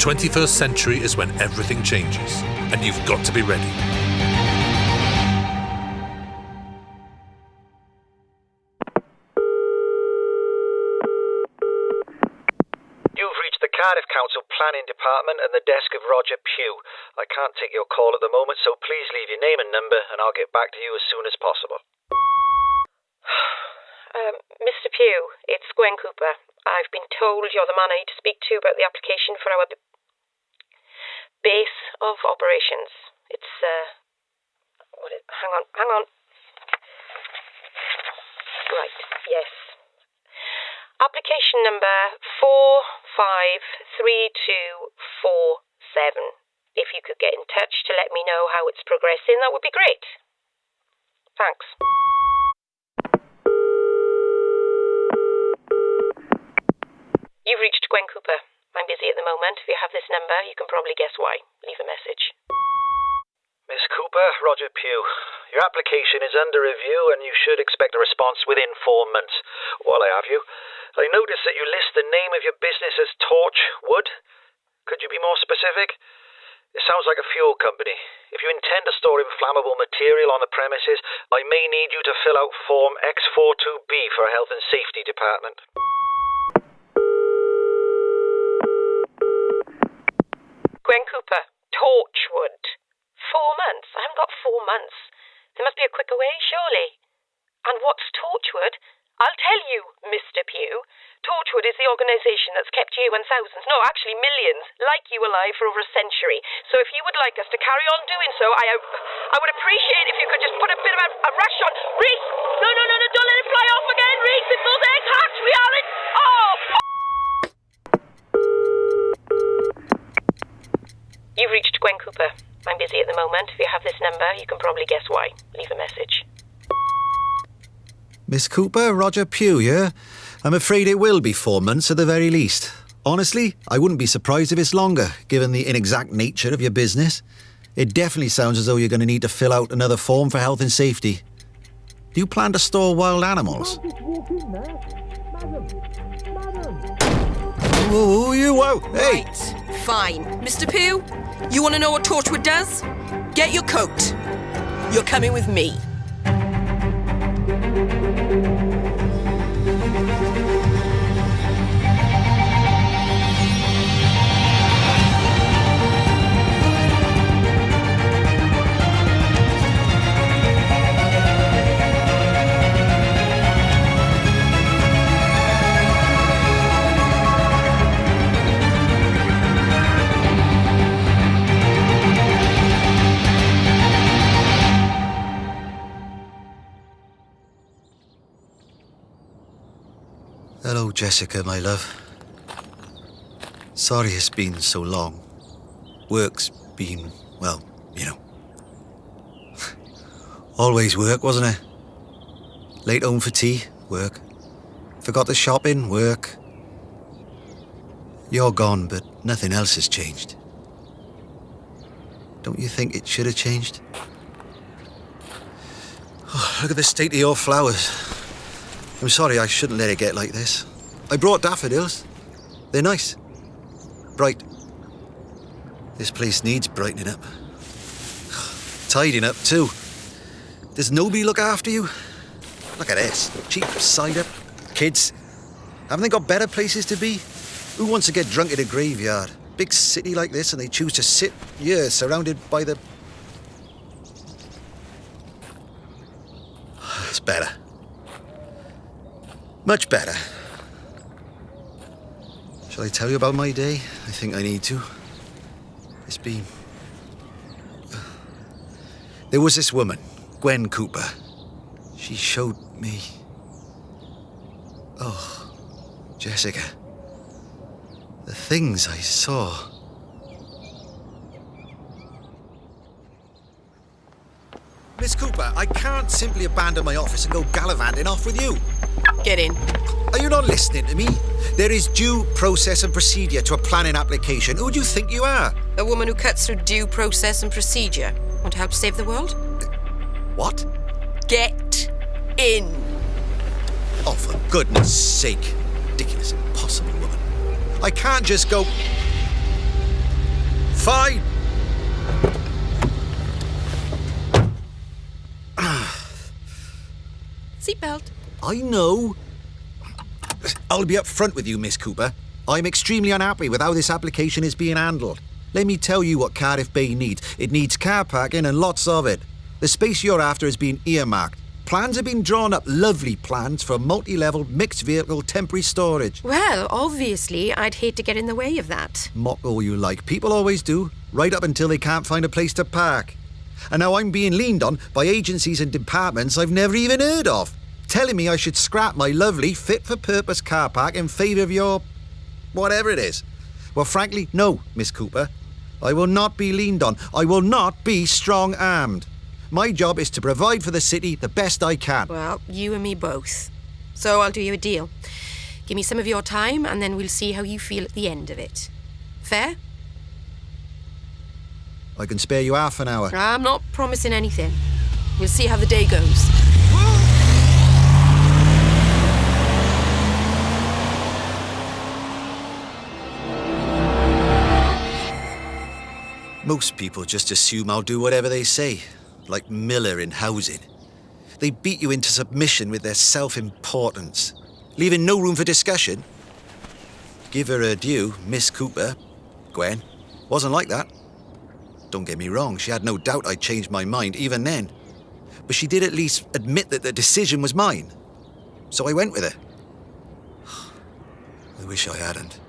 The 21st century is when everything changes, and you've got to be ready. You've reached the Cardiff Council Planning Department and the desk of Roger Pugh. I can't take your call at the moment, so please leave your name and number and I'll get back to you as soon as possible. Mr. Pugh, it's Gwen Cooper. I've been told you're the man I need to speak to about the application for our base of operations. It's, hang on. Right, yes. Application number 453247. If you could get in touch to let me know how it's progressing, that would be great. Thanks. You've reached Gwen Cooper. I'm busy at the moment. If you have this number, you can probably guess why. Leave a message. Miss Cooper, Roger Pugh. Your application is under review and you should expect a response within 4 months. While I have you, I noticed that you list the name of your business as Torchwood. Could you be more specific? It sounds like a fuel company. If you intend to store inflammable material on the premises, I may need you to fill out Form X42B for a Health and Safety Department. Gwen Cooper, Torchwood. 4 months? I haven't got 4 months. There must be a quicker way, surely. And what's Torchwood? I'll tell you, Mr. Pugh. Torchwood is the organisation that's kept you and thousands, no, actually millions, like you alive for over a century. So if you would like us to carry on doing so, I would appreciate if you could just put a bit of a rush on. Reese! No, don't let it fly off again, Reese! If those eggs hatch, we are in... Oh, You've reached Gwen Cooper. I'm busy at the moment. If you have this number, you can probably guess why. Leave a message. Miss Cooper, Roger Pugh here. I'm afraid it will be 4 months at the very least. Honestly, I wouldn't be surprised if it's longer, given the inexact nature of your business. It definitely sounds as though you're going to need to fill out another form for health and safety. Do you plan to store wild animals? Whoa, hey! Right, fine. Mr. Pugh, you want to know what Torchwood does? Get your coat. You're coming with me. Hello, Jessica, my love. Sorry it's been so long. Work's been, well, you know. Always work, wasn't it? Late home for tea, work. Forgot the shopping, work. You're gone, but nothing else has changed. Don't you think it should have changed? Oh, look at the state of your flowers. I'm sorry, I shouldn't let it get like this. I brought daffodils. They're nice. Bright. This place needs brightening up. Tidying up, too. Does nobody look after you? Look at this. Cheap cider. Kids. Haven't they got better places to be? Who wants to get drunk at a graveyard? Big city like this and they choose to sit here surrounded by the... It's better. Much better. Shall I tell you about my day? I think I need to. It's been... There was this woman, Gwen Cooper. She showed me... Oh, Jessica. The things I saw. Miss Cooper, I can't simply abandon my office and go gallivanting off with you. Get in. Are you not listening to me? There is due process and procedure to a planning application. Who do you think you are? A woman who cuts through due process and procedure. Want to help save the world? What? Get in. Oh, for goodness sake. Ridiculous, impossible woman. I can't just go... Fine. Seatbelt. I know. I'll be up front with you, Miss Cooper. I'm extremely unhappy with how this application is being handled. Let me tell you what Cardiff Bay needs. It needs car parking and lots of it. The space you're after has been earmarked. Plans have been drawn up, lovely plans for multi-level mixed vehicle temporary storage. Well, obviously, I'd hate to get in the way of that. Mock all you like. People always do, right up until they can't find a place to park. And now I'm being leaned on by agencies and departments I've never even heard of, telling me I should scrap my lovely fit-for-purpose car park in favour of your... whatever it is. Well, frankly, no, Miss Cooper. I will not be leaned on. I will not be strong-armed. My job is to provide for the city the best I can. Well, you and me both. So I'll do you a deal. Give me some of your time, and then we'll see how you feel at the end of it. Fair? I can spare you half an hour. I'm not promising anything. We'll see how the day goes. Most people just assume I'll do whatever they say, like Miller in housing. They beat you into submission with their self-importance, leaving no room for discussion. Give her her due, Miss Cooper. Gwen wasn't like that. Don't get me wrong, she had no doubt I'd changed my mind even then. But she did at least admit that the decision was mine. So I went with her. I wish I hadn't.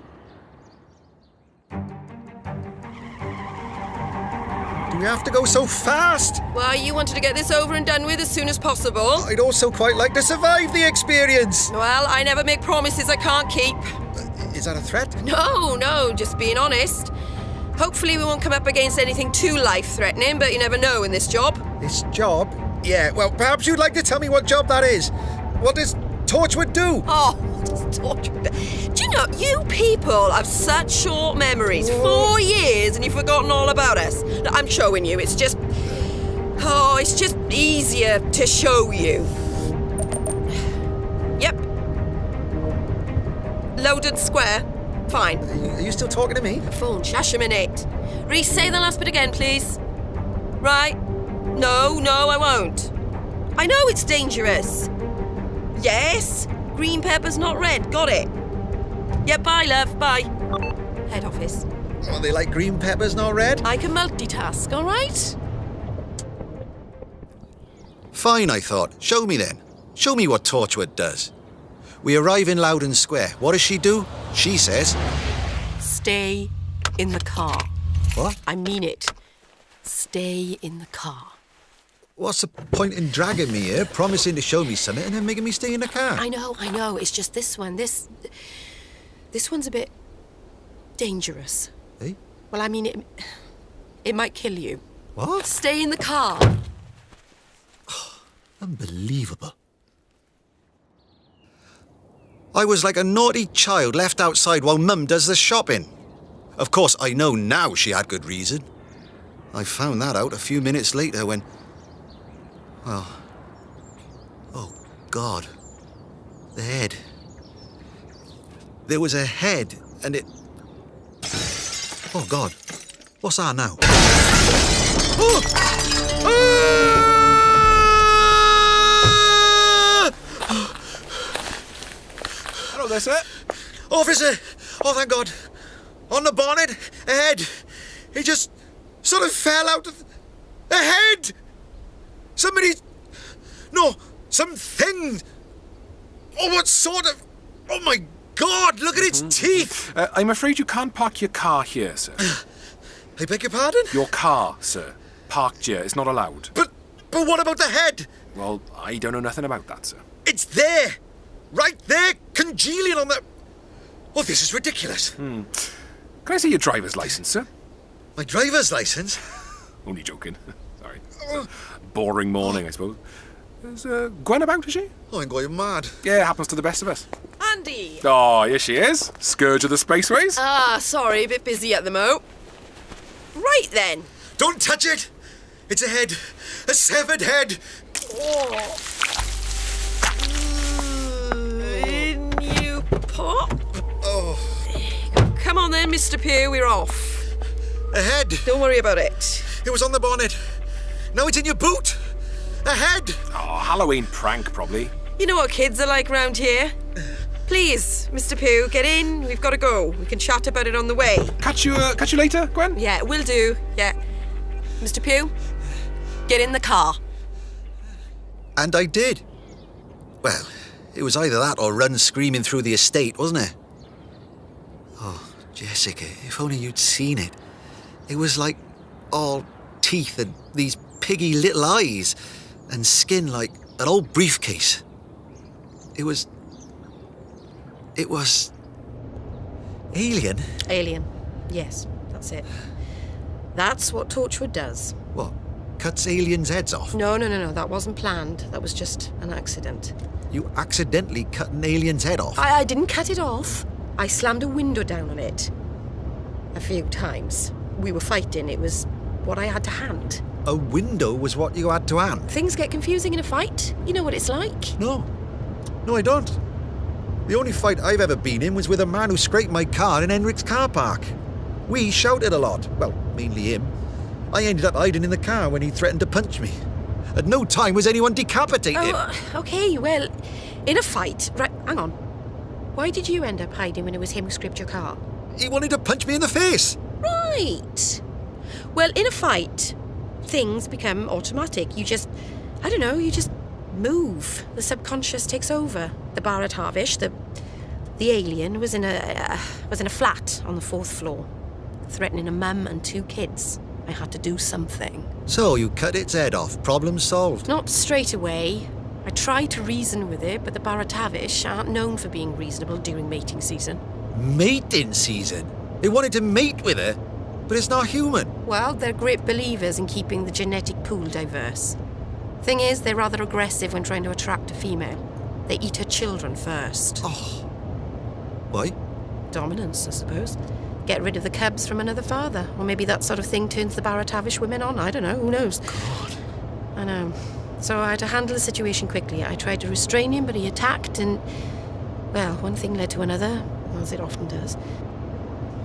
Do we have to go so fast? Well, you wanted to get this over and done with as soon as possible. I'd also quite like to survive the experience. Well, I never make promises I can't keep. Is that a threat? No, just being honest. Hopefully we won't come up against anything too life-threatening, but you never know in this job. This job? Yeah, well, perhaps you'd like to tell me what job that is. What does Torchwood do? Oh, Torchwood. Do you know, you people have such short memories. 4 years and you've forgotten all about us. Look, I'm showing you. It's just easier to show you. Yep. Loudon Square. Fine. Are you still talking to me? Phone, shush a minute. Re-say the last bit again, please. Right. No, I won't. I know it's dangerous. Yes. Green pepper's not red. Got it. Yeah, bye, love. Bye. Head office. Oh, they like green peppers, not red? I can multitask, all right? Fine, I thought. Show me then. Show me what Torchwood does. We arrive in Loudon Square. What does she do? She says... Stay in the car. What? I mean it. Stay in the car. What's the point in dragging me here, promising to show me something and then making me stay in the car? I know. It's just this one. This one's a bit dangerous. Eh? Well, I mean, it might kill you. What? Stay in the car. Unbelievable. I was like a naughty child left outside while Mum does the shopping. Of course, I know now she had good reason. I found that out a few minutes later when... Well... Oh, God. The head. There was a head, and it... Oh, God. What's that now? Oh! Hello there, sir. Officer! Oh, thank God. On the bonnet, a head. He just sort of fell out of... A head! Somebody... No, something... Oh, what sort of... Oh, my God, look at its teeth! I'm afraid you can't park your car here, sir. I beg your pardon? Your car, sir. Parked here. It's not allowed. But what about the head? Well, I don't know nothing about that, sir. It's there! Right there, congealing on the... Oh, this is ridiculous. Can I see your driver's license, sir? My driver's license? Only joking. Sorry. Boring morning, I suppose. Is Gwen about, is she? Oh, I'm going mad. Yeah, it happens to the best of us. Andy! Oh, here she is. Scourge of the spaceways. Sorry, a bit busy at the mo. Right then. Don't touch it! It's a head. A severed head. Oh. In you pop. Oh. Come on then, Mr. Pugh, we're off. Ahead. Don't worry about it. It was on the bonnet. Now it's in your boot. Ahead. Oh, Halloween prank, probably. You know what kids are like round here. Please, Mr. Pugh, get in. We've got to go. We can chat about it on the way. Catch you later, Gwen? Yeah, will do. Yeah. Mr. Pugh, get in the car. And I did. Well, it was either that or run screaming through the estate, wasn't it? Oh, Jessica, if only you'd seen it. It was like all teeth and these piggy little eyes and skin like an old briefcase. It was alien. Alien. Yes, that's it. That's what Torchwood does. What? Cuts aliens' heads off? No. That wasn't planned. That was just an accident. You accidentally cut an alien's head off? I didn't cut it off. I slammed a window down on it. A few times. We were fighting. It was what I had to hand. A window was what you had to hand? Things get confusing in a fight. You know what it's like. No, I don't. The only fight I've ever been in was with a man who scraped my car in Henrik's car park. We shouted a lot. Well, mainly him. I ended up hiding in the car when he threatened to punch me. At no time was anyone decapitated. Oh, okay, well, in a fight... Right, hang on. Why did you end up hiding when it was him who scraped your car? He wanted to punch me in the face. Right. Well, in a fight, things become automatic. You just move. The subconscious takes over. The Barrett Harvish, the alien, was in a flat on the 4th floor, threatening a mum and 2 kids. I had to do something. So you cut its head off. Problem solved. Not straight away. I tried to reason with it, but the Barrett Harvish aren't known for being reasonable during mating season. Mating season? It wanted to mate with her, but it's not human. Well, they're great believers in keeping the genetic pool diverse. Thing is, they're rather aggressive when trying to attract a female. They eat her children first. Oh. Why? Dominance, I suppose. Get rid of the cubs from another father. Or maybe that sort of thing turns the Barrett Harvish women on. I don't know. Who knows? God. I know. So I had to handle the situation quickly. I tried to restrain him, but he attacked and... Well, one thing led to another, as it often does.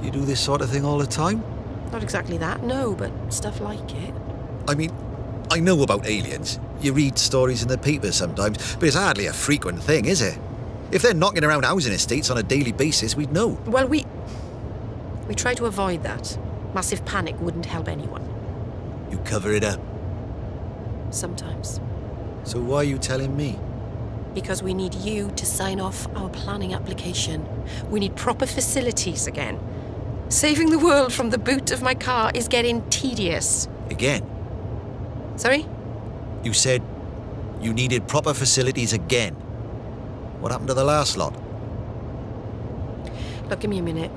You do this sort of thing all the time? Not exactly that, no, but stuff like it. I mean, I know about aliens. You read stories in the papers sometimes, but it's hardly a frequent thing, is it? If they're knocking around housing estates on a daily basis, we'd know. Well, we try to avoid that. Massive panic wouldn't help anyone. You cover it up. Sometimes. So why are you telling me? Because we need you to sign off our planning application. We need proper facilities again. Saving the world from the boot of my car is getting tedious. Again? Sorry? You said you needed proper facilities again. What happened to the last lot? Look, give me a minute.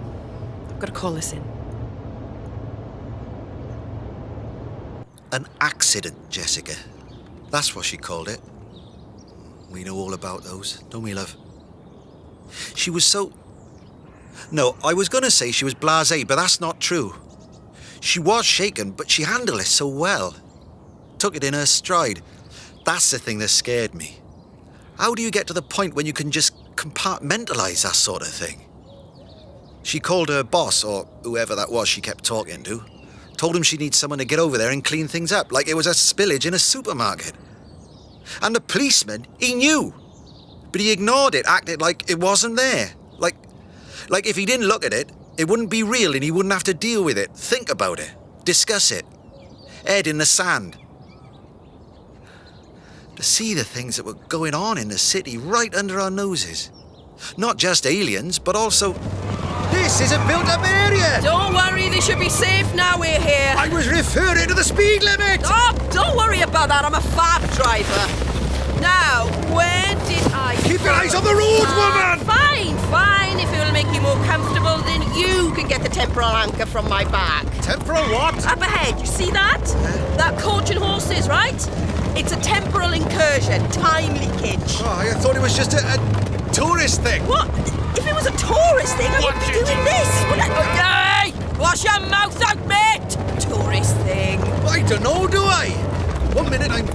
I've got to call this in. An accident, Jessica. That's what she called it. We know all about those, don't we, love? She was so... No, I was going to say she was blasé, but that's not true. She was shaken, but she handled it so well. Took it in her stride. That's the thing that scared me. How do you get to the point when you can just compartmentalise that sort of thing? She called her boss, or whoever that was she kept talking to, told him she needs someone to get over there and clean things up, like it was a spillage in a supermarket. And the policeman, he knew, but he ignored it, acted like it wasn't there. Like if he didn't look at it, it wouldn't be real and he wouldn't have to deal with it, think about it, discuss it. Head in the sand. To see the things that were going on in the city right under our noses. Not just aliens, but also... This is a built-up area! Don't worry, they should be safe now we're here. I was referring to the speed limit! Oh, don't worry about that, I'm a fab driver. Now, where did I Keep go? your eyes on the road, woman! Fine. If it'll make you more comfortable, then you can get the temporal anchor from my back. Temporal what? Up ahead, you see that? That coach and horses, right? It's a temporal incursion, time leakage. Oh, I thought it was just a tourist thing. What? If it was a tourist thing, I wouldn't be doing this. Hey! Wash your mouth out, mate! Tourist thing. I don't know, do I? One minute I'm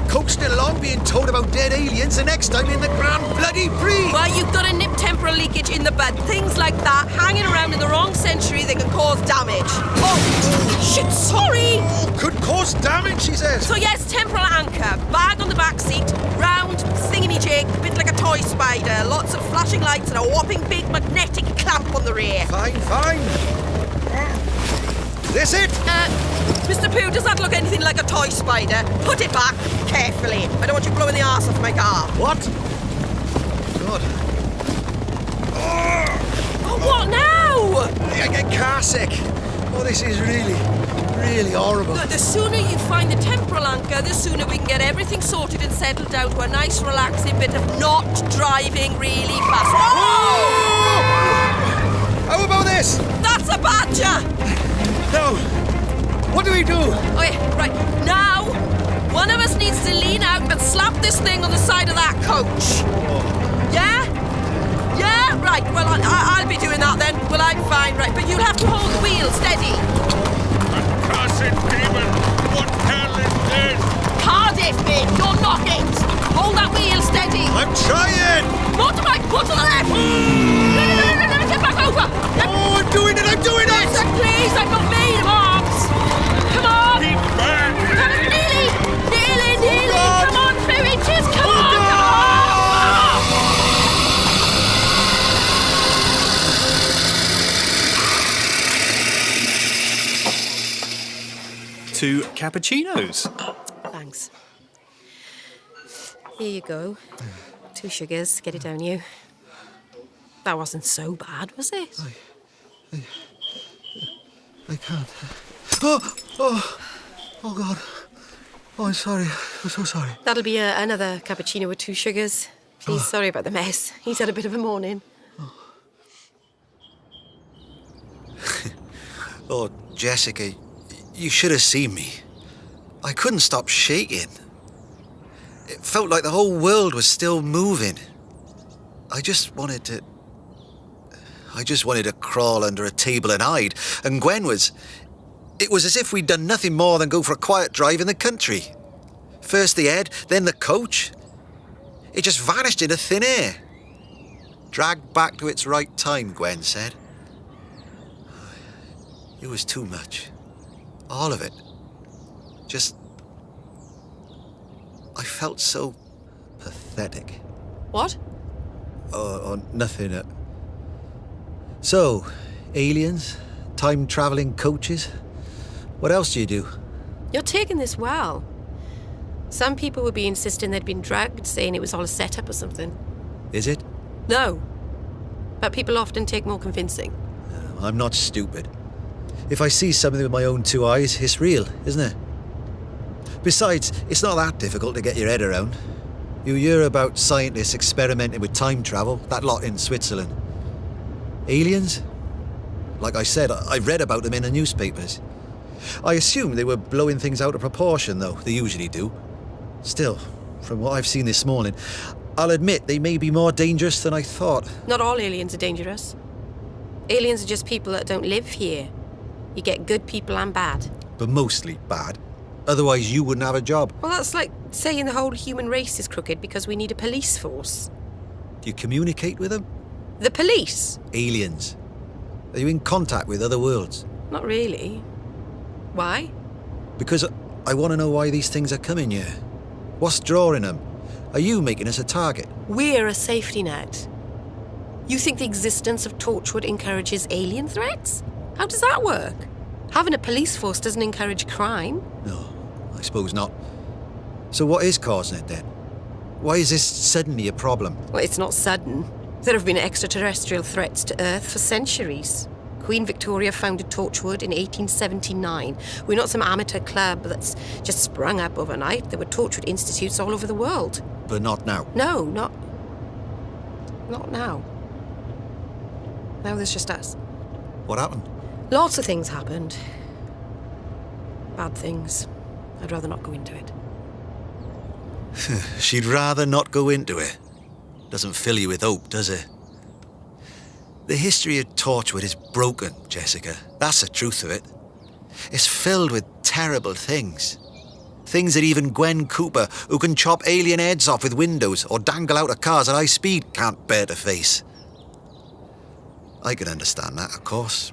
coasting along being told about dead aliens, the next I'm in the Grand Bloody Prix. Well, you've got to nip temp temporal leakage in the bed. Things like that, hanging around in the wrong century, they can cause damage. Oh, shit, sorry! Could cause damage, she says. So yes, temporal anchor, bag on the back seat, round, thingy-jig, a bit like a toy spider, lots of flashing lights and a whopping big magnetic clamp on the rear. Fine. This it? Mr. Pooh, does that look anything like a toy spider? Put it back, carefully. I don't want you blowing the arse off my car. What? God. Oh, what now? I get car sick. Oh, this is really horrible. The sooner you find the temporal anchor, the sooner we can get everything sorted and settled down to a nice, relaxing bit of not driving really fast. Whoa! How about this? That's a badger! No. What do we do? Okay, right. Now, one of us needs to lean out and slap this thing on the side of that coach. Yeah? Yeah? Right. Well, I'll be doing that then. Well, I'm fine, right. But you'll have to hold the wheel steady. Accursed demon! What hell is this? Cardiff, mate. You're not it. Hold that wheel steady. I'm trying. More to right, more to the left. No, get back over. Oh, I'm doing it. Sir, please, I'm not made of arms. Come on. Keep back! Nearly. God. Come on, 2 inches. Come on. Two cappuccinos. Thanks. Here you go. 2 sugars. Get it down you. That wasn't so bad, was it? I can't. Oh, God. Oh, I'm sorry. I'm so sorry. That'll be another cappuccino with 2 sugars. Please, sorry about the mess. He's had a bit of a morning. Oh, Jessica, you should have seen me. I couldn't stop shaking. It felt like the whole world was still moving. I just wanted to crawl under a table and hide. And Gwen was... It was as if we'd done nothing more than go for a quiet drive in the country. First the head, then the coach. It just vanished into thin air. Dragged back to its right time, Gwen said. It was too much. All of it. Just... I felt so pathetic. What? Oh, nothing. So, aliens, time-travelling coaches. What else do you do? You're taking this well. Some people would be insisting they'd been drugged, saying it was all a setup or something. Is it? No. But people often take more convincing. I'm not stupid. If I see something with my own 2 eyes, it's real, isn't it? Besides, it's not that difficult to get your head around. You hear about scientists experimenting with time travel, that lot in Switzerland. Aliens? Like I said, I've read about them in the newspapers. I assume they were blowing things out of proportion, though. They usually do. Still, from what I've seen this morning, I'll admit they may be more dangerous than I thought. Not all aliens are dangerous. Aliens are just people that don't live here. You get good people and bad. But mostly bad. Otherwise you wouldn't have a job. Well, that's like saying the whole human race is crooked because we need a police force. Do you communicate with them? The police? Aliens. Are you in contact with other worlds? Not really. Why? Because I want to know why these things are coming here. What's drawing them? Are you making us a target? We're a safety net. You think the existence of Torchwood encourages alien threats? How does that work? Having a police force doesn't encourage crime. No, I suppose not. So what is causing it then? Why is this suddenly a problem? Well, it's not sudden. There have been extraterrestrial threats to Earth for centuries. Queen Victoria founded Torchwood in 1879. We're not some amateur club that's just sprung up overnight. There were Torchwood institutes all over the world. But not now. No, not now. Now there's just us. What happened? Lots of things happened. Bad things. I'd rather not go into it. She'd rather not go into it. Doesn't fill you with hope, does it? The history of Torchwood is broken, Jessica. That's the truth of it. It's filled with terrible things. Things that even Gwen Cooper, who can chop alien heads off with windows or dangle out of cars at high speed, can't bear to face. I can understand that, of course.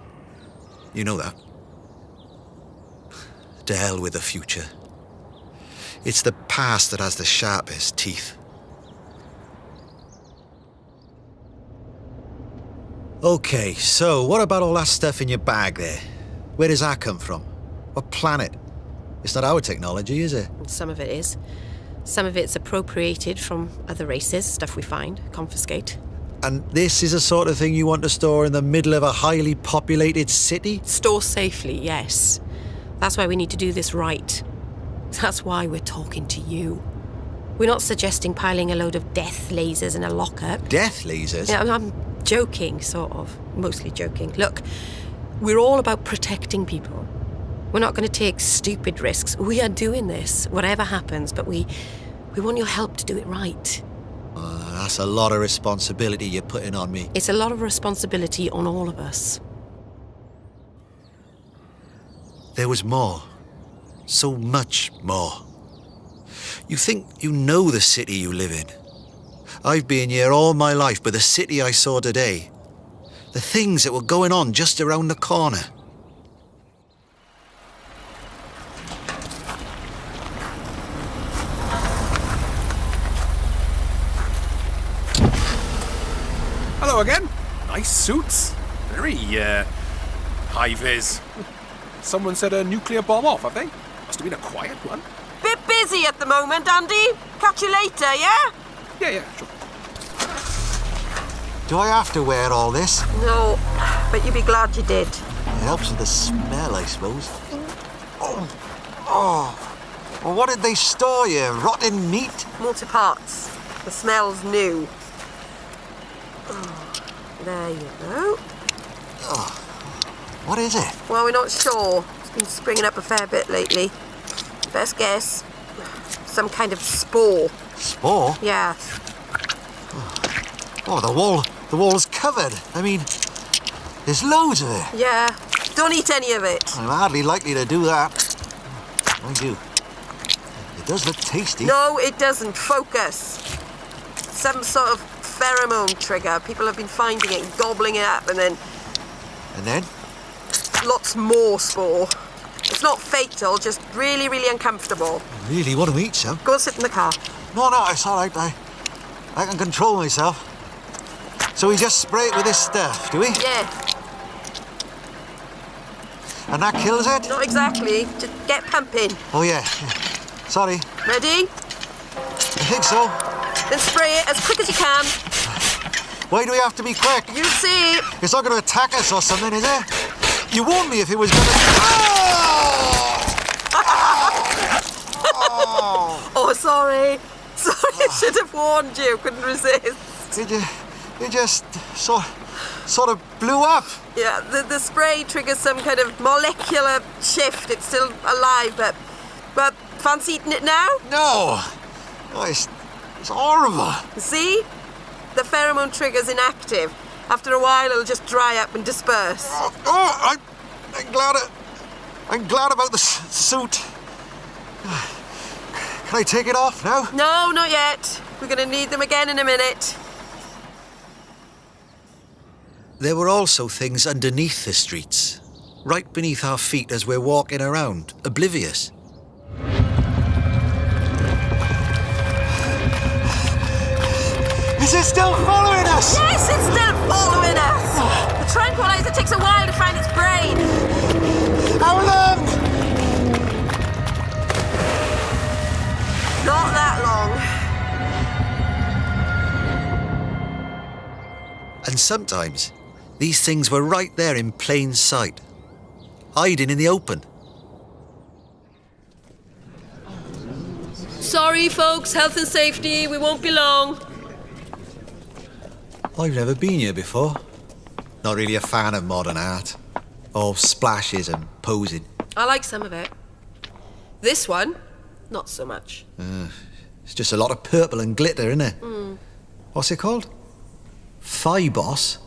You know that. To hell with the future. It's the past that has the sharpest teeth. Okay, so what about all that stuff in your bag there? Where does that come from? What planet? It's not our technology, is it? Some of it is. Some of it's appropriated from other races, stuff we find, confiscate. And this is the sort of thing you want to store in the middle of a highly populated city? Store safely, yes. That's why we need to do this right. That's why we're talking to you. We're not suggesting piling a load of death lasers in a lockup. Death lasers? Yeah, I'm joking, sort of. Mostly joking. Look, we're all about protecting people. We're not going to take stupid risks. We are doing this, whatever happens, but we want your help to do it right. That's a lot of responsibility you're putting on me. It's a lot of responsibility on all of us. There was more. So much more. You think you know the city you live in. I've been here all my life, but the city I saw today, the things that were going on just around the corner. Hello again. Nice suits. Very, high-vis. Someone set a nuclear bomb off, have they? Must have been a quiet one. Bit busy at the moment, Andy. Catch you later, yeah? Yeah, sure. Do I have to wear all this? No, but you'd be glad you did. It helps with the smell, I suppose. Oh. Well, what did they store here? Rotten meat? Multi-parts. The smell's new. Oh, there you go. What is it? Well, we're not sure. It's been springing up a fair bit lately. Best guess, some kind of spore. Spore? Yeah. Oh, the wall's covered. I mean, there's loads of it. Yeah. Don't eat any of it. I'm hardly likely to do that. I do. It does look tasty. No, it doesn't. Focus. Some sort of pheromone trigger. People have been finding it, gobbling it up, and then And then? lots more spore. It's not fatal, just really, really uncomfortable. I really want to eat some. Go and sit in the car. No, it's all right. I can control myself. So we just spray it with this stuff, do we? Yeah, And that kills it? not exactly. Just get pumping. Oh, yeah. Sorry. Ready? I think so. Then spray it as quick as you can. Why do we have to be quick? You see. It's not going to attack us or something, is it? You warned me if it was going to... Oh, sorry. Sorry, I should have warned you. Couldn't resist. It just sort of blew up. Yeah, the spray triggers some kind of molecular shift. It's still alive, but fancy eating it now? No. Oh, it's horrible. See? The pheromone trigger's inactive. After a while, it'll just dry up and disperse. I'm glad about the suit. Can I take it off now? No, not yet. We're going to need them again in a minute. There were also things underneath the streets, right beneath our feet as we're walking around, oblivious. Is it still following us? Yes, it's still following us. The tranquilizer takes a while to find its brain. How long? Not that long. And sometimes, these things were right there in plain sight, hiding in the open. Sorry, folks. Health and safety. We won't be long. I've never been here before. Not really a fan of modern art. All splashes and posing. I like some of it. This one, not so much. It's just a lot of purple and glitter, isn't it? What's it called? Phibos?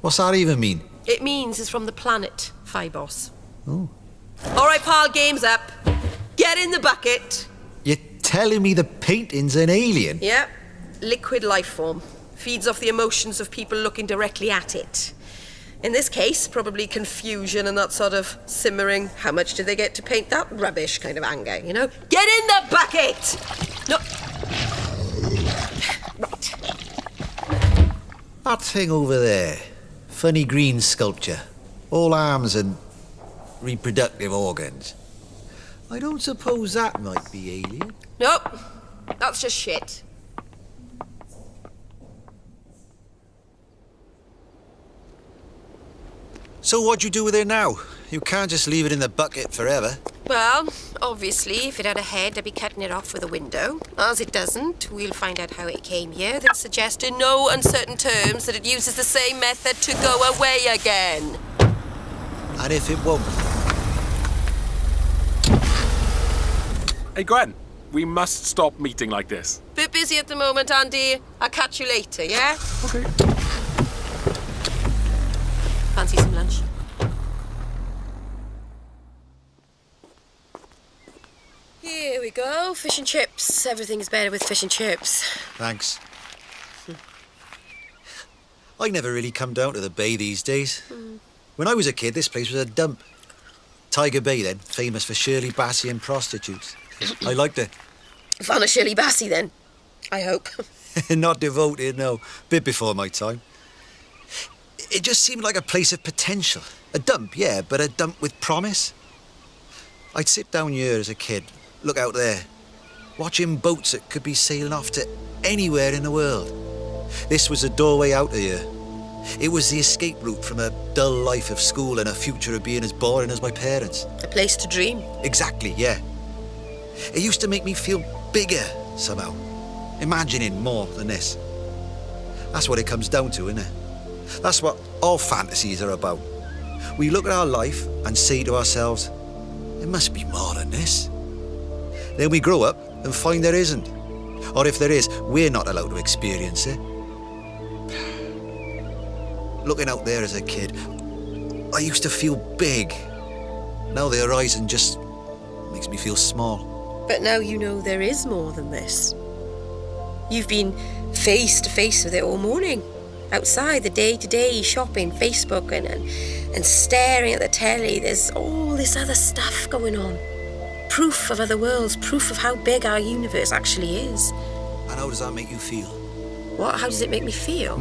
What's that even mean? It means it's from the planet Phibos. Oh. All right, pal, game's up. Get in the bucket. You're telling me the painting's an alien? Yep. Liquid life form. Feeds off the emotions of people looking directly at it. In this case, probably confusion and that sort of simmering, how much did they get to paint that rubbish kind of anger, you know? Get in the bucket! No. Right. That thing over there, funny green sculpture, all arms and reproductive organs. I don't suppose that might be alien. Nope. That's just shit. So what'd you do with it now? You can't just leave it in the bucket forever. Well, obviously, if it had a head, I'd be cutting it off with a window. As it doesn't, we'll find out how it came here, then suggest in no uncertain terms that it uses the same method to go away again. And if it won't? Hey, Gwen, we must stop meeting like this. Bit busy at the moment, Andy. I'll catch you later, yeah? Okay. Fancy some lunch? Here we go. Fish and chips. Everything's better with fish and chips. Thanks. I never really come down to the bay these days. When I was a kid, this place was a dump. Tiger Bay, then, famous for Shirley Bassey and prostitutes. I liked it. Fan of Shirley Bassey, then. I hope. Not devoted, no. Bit before my time. It just seemed like a place of potential. A dump, yeah, but a dump with promise. I'd sit down here as a kid, look out there, watching boats that could be sailing off to anywhere in the world. This was a doorway out of here. It was the escape route from a dull life of school and a future of being as boring as my parents. A place to dream. Exactly, yeah. It used to make me feel bigger, somehow. Imagining more than this. That's what it comes down to, isn't it? That's what all fantasies are about. We look at our life and say to ourselves, it must be more than this. Then we grow up and find there isn't. Or if there is, we're not allowed to experience it. Looking out there as a kid, I used to feel big. Now the horizon just makes me feel small. But now you know there is more than this. You've been face to face with it all morning. Outside, the day-to-day shopping, Facebook and staring at the telly. There's all this other stuff going on. Proof of other worlds, proof of how big our universe actually is. And how does that make you feel? What? How does it make me feel?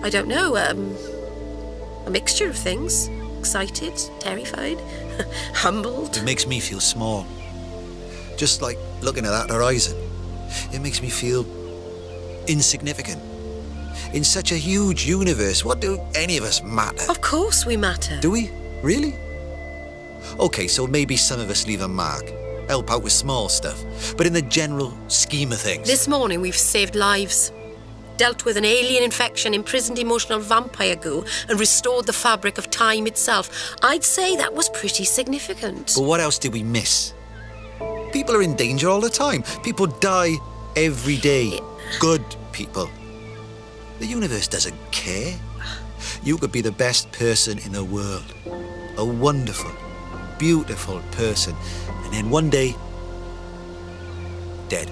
I don't know. A mixture of things. Excited, terrified, humbled. It makes me feel small. Just like looking at that horizon. It makes me feel insignificant. In such a huge universe, what do any of us matter? Of course we matter. Do we? Really? Okay, so maybe some of us leave a mark. Help out with small stuff. But in the general scheme of things... This morning we've saved lives. Dealt with an alien infection, imprisoned emotional vampire goo, and restored the fabric of time itself. I'd say that was pretty significant. But what else did we miss? People are in danger all the time. People die every day. Good people. The universe doesn't care. You could be the best person in the world. A wonderful, beautiful person. And then one day, dead.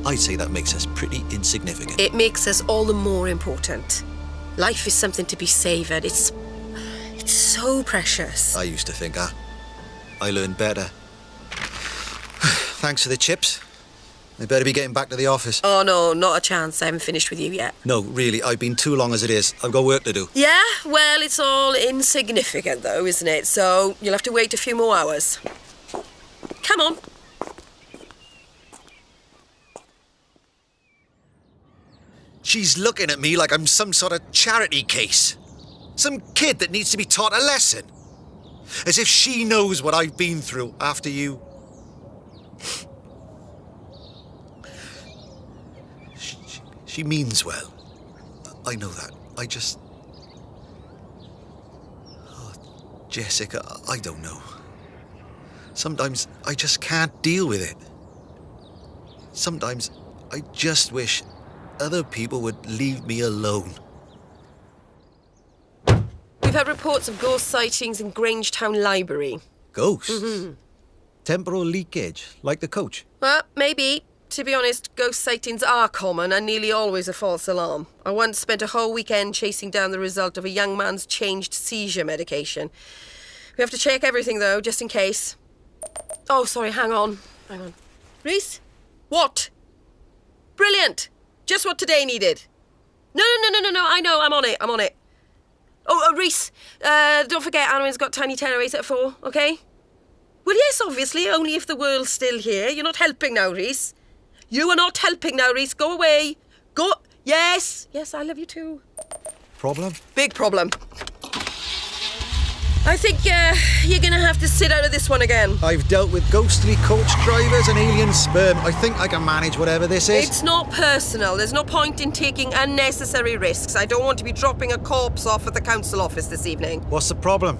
I'd say that makes us pretty insignificant. It makes us all the more important. Life is something to be savoured. It's so precious. I used to think that. I learned better. Thanks for the chips. I better be getting back to the office. Oh, no, not a chance. I haven't finished with you yet. No, really, I've been too long as it is. I've got work to do. Yeah? Well, it's all insignificant, though, isn't it? So you'll have to wait a few more hours. Come on. She's looking at me like I'm some sort of charity case. Some kid that needs to be taught a lesson. As if she knows what I've been through after you... She means well. I know that. I just... Oh, Jessica, I don't know. Sometimes I just can't deal with it. Sometimes I just wish other people would leave me alone. We've had reports of ghost sightings in Grangetown Library. Ghosts? Temporal leakage, like the coach? Well, maybe. To be honest, ghost sightings are common and nearly always a false alarm. I once spent a whole weekend chasing down the result of a young man's changed seizure medication. We have to check everything, though, just in case. Oh, sorry, hang on. Reese? What? Brilliant! Just what today needed. No, I know, I'm on it. Oh, Reese, don't forget Anwen's got Tiny Terrorways at 4, okay? Well, yes, obviously, only if the world's still here. You're not helping now, Reese. You are not helping now, Reese. Go away. Go. Yes, I love you too. Problem? Big problem. I think you're going to have to sit out of this one again. I've dealt with ghostly coach drivers and alien sperm. I think I can manage whatever this is. It's not personal. There's no point in taking unnecessary risks. I don't want to be dropping a corpse off at the council office this evening. What's the problem?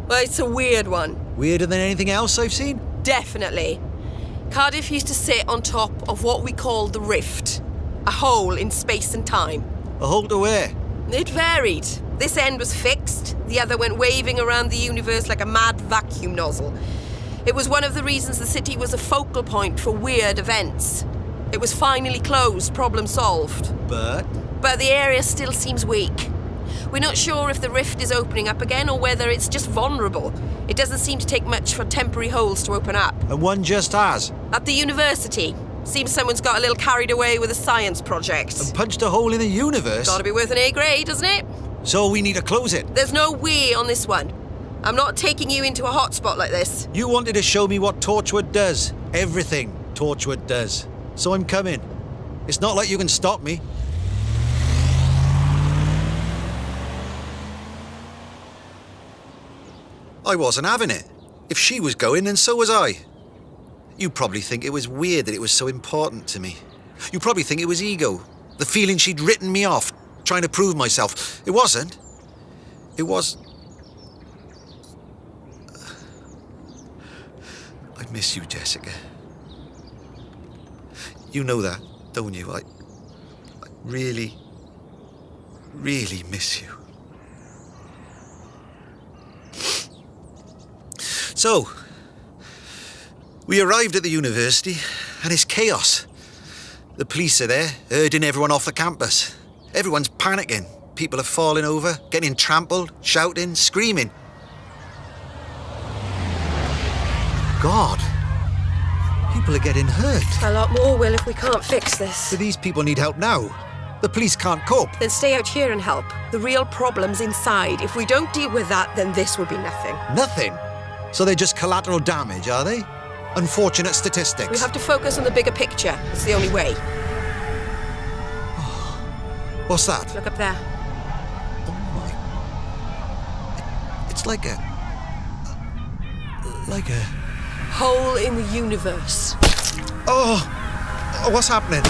Well, it's a weird one. Weirder than anything else I've seen? Definitely. Cardiff used to sit on top of what we call the rift. A hole in space and time. A hole to where? It varied. This end was fixed, the other went waving around the universe like a mad vacuum nozzle. It was one of the reasons the city was a focal point for weird events. It was finally closed, problem solved. But the area still seems weak. We're not sure if the rift is opening up again or whether it's just vulnerable. It doesn't seem to take much for temporary holes to open up. And one just has. At the university. Seems someone's got a little carried away with a science project. And punched a hole in the universe. Gotta be worth an A grade, doesn't it? So we need to close it. There's no we on this one. I'm not taking you into a hotspot like this. You wanted to show me what Torchwood does. Everything Torchwood does. So I'm coming. It's not like you can stop me. I wasn't having it. If she was going, then so was I. You probably think it was weird that it was so important to me. You probably think it was ego. The feeling she'd written me off, trying to prove myself. It wasn't. It was... I miss you, Jessica. You know that, don't you? I really, really miss you. So, we arrived at the university, and it's chaos. The police are there, herding everyone off the campus. Everyone's panicking. People are falling over, getting trampled, shouting, screaming. God, people are getting hurt. A lot more will if we can't fix this. Do these people need help now? The police can't cope. Then stay out here and help. The real problem's inside. If we don't deal with that, then this will be nothing. Nothing? So they're just collateral damage, are they? Unfortunate statistics. We have to focus on the bigger picture. It's the only way. What's that? Look up there. Oh my... It's like a... Hole in the universe. Oh, what's happening?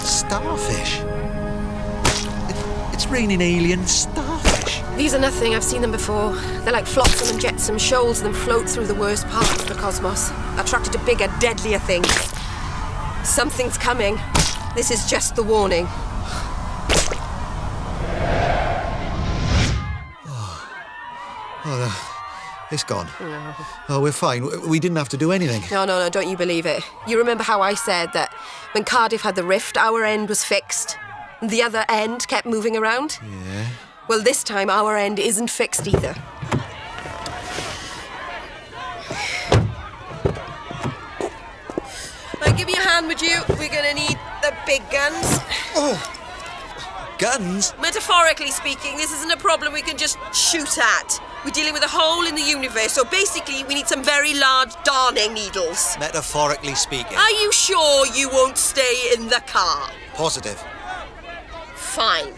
Starfish. It's raining alien starfish. These are nothing. I've seen them before. They're like flotsam and jetsam. Shoals of them float through the worst parts of the cosmos, attracted to bigger, deadlier things. Something's coming. This is just the warning. Oh, it's gone. No. Oh, we're fine. We didn't have to do anything. No, don't you believe it. You remember how I said that when Cardiff had the rift, our end was fixed? And the other end kept moving around? Yeah. Well, this time our end isn't fixed either. Right, give me a hand, would you? We're gonna need the big guns. Oh! Guns? Metaphorically speaking, this isn't a problem we can just shoot at. We're dealing with a hole in the universe, so basically we need some very large darning needles. Metaphorically speaking. Are you sure you won't stay in the car? Positive. Fine.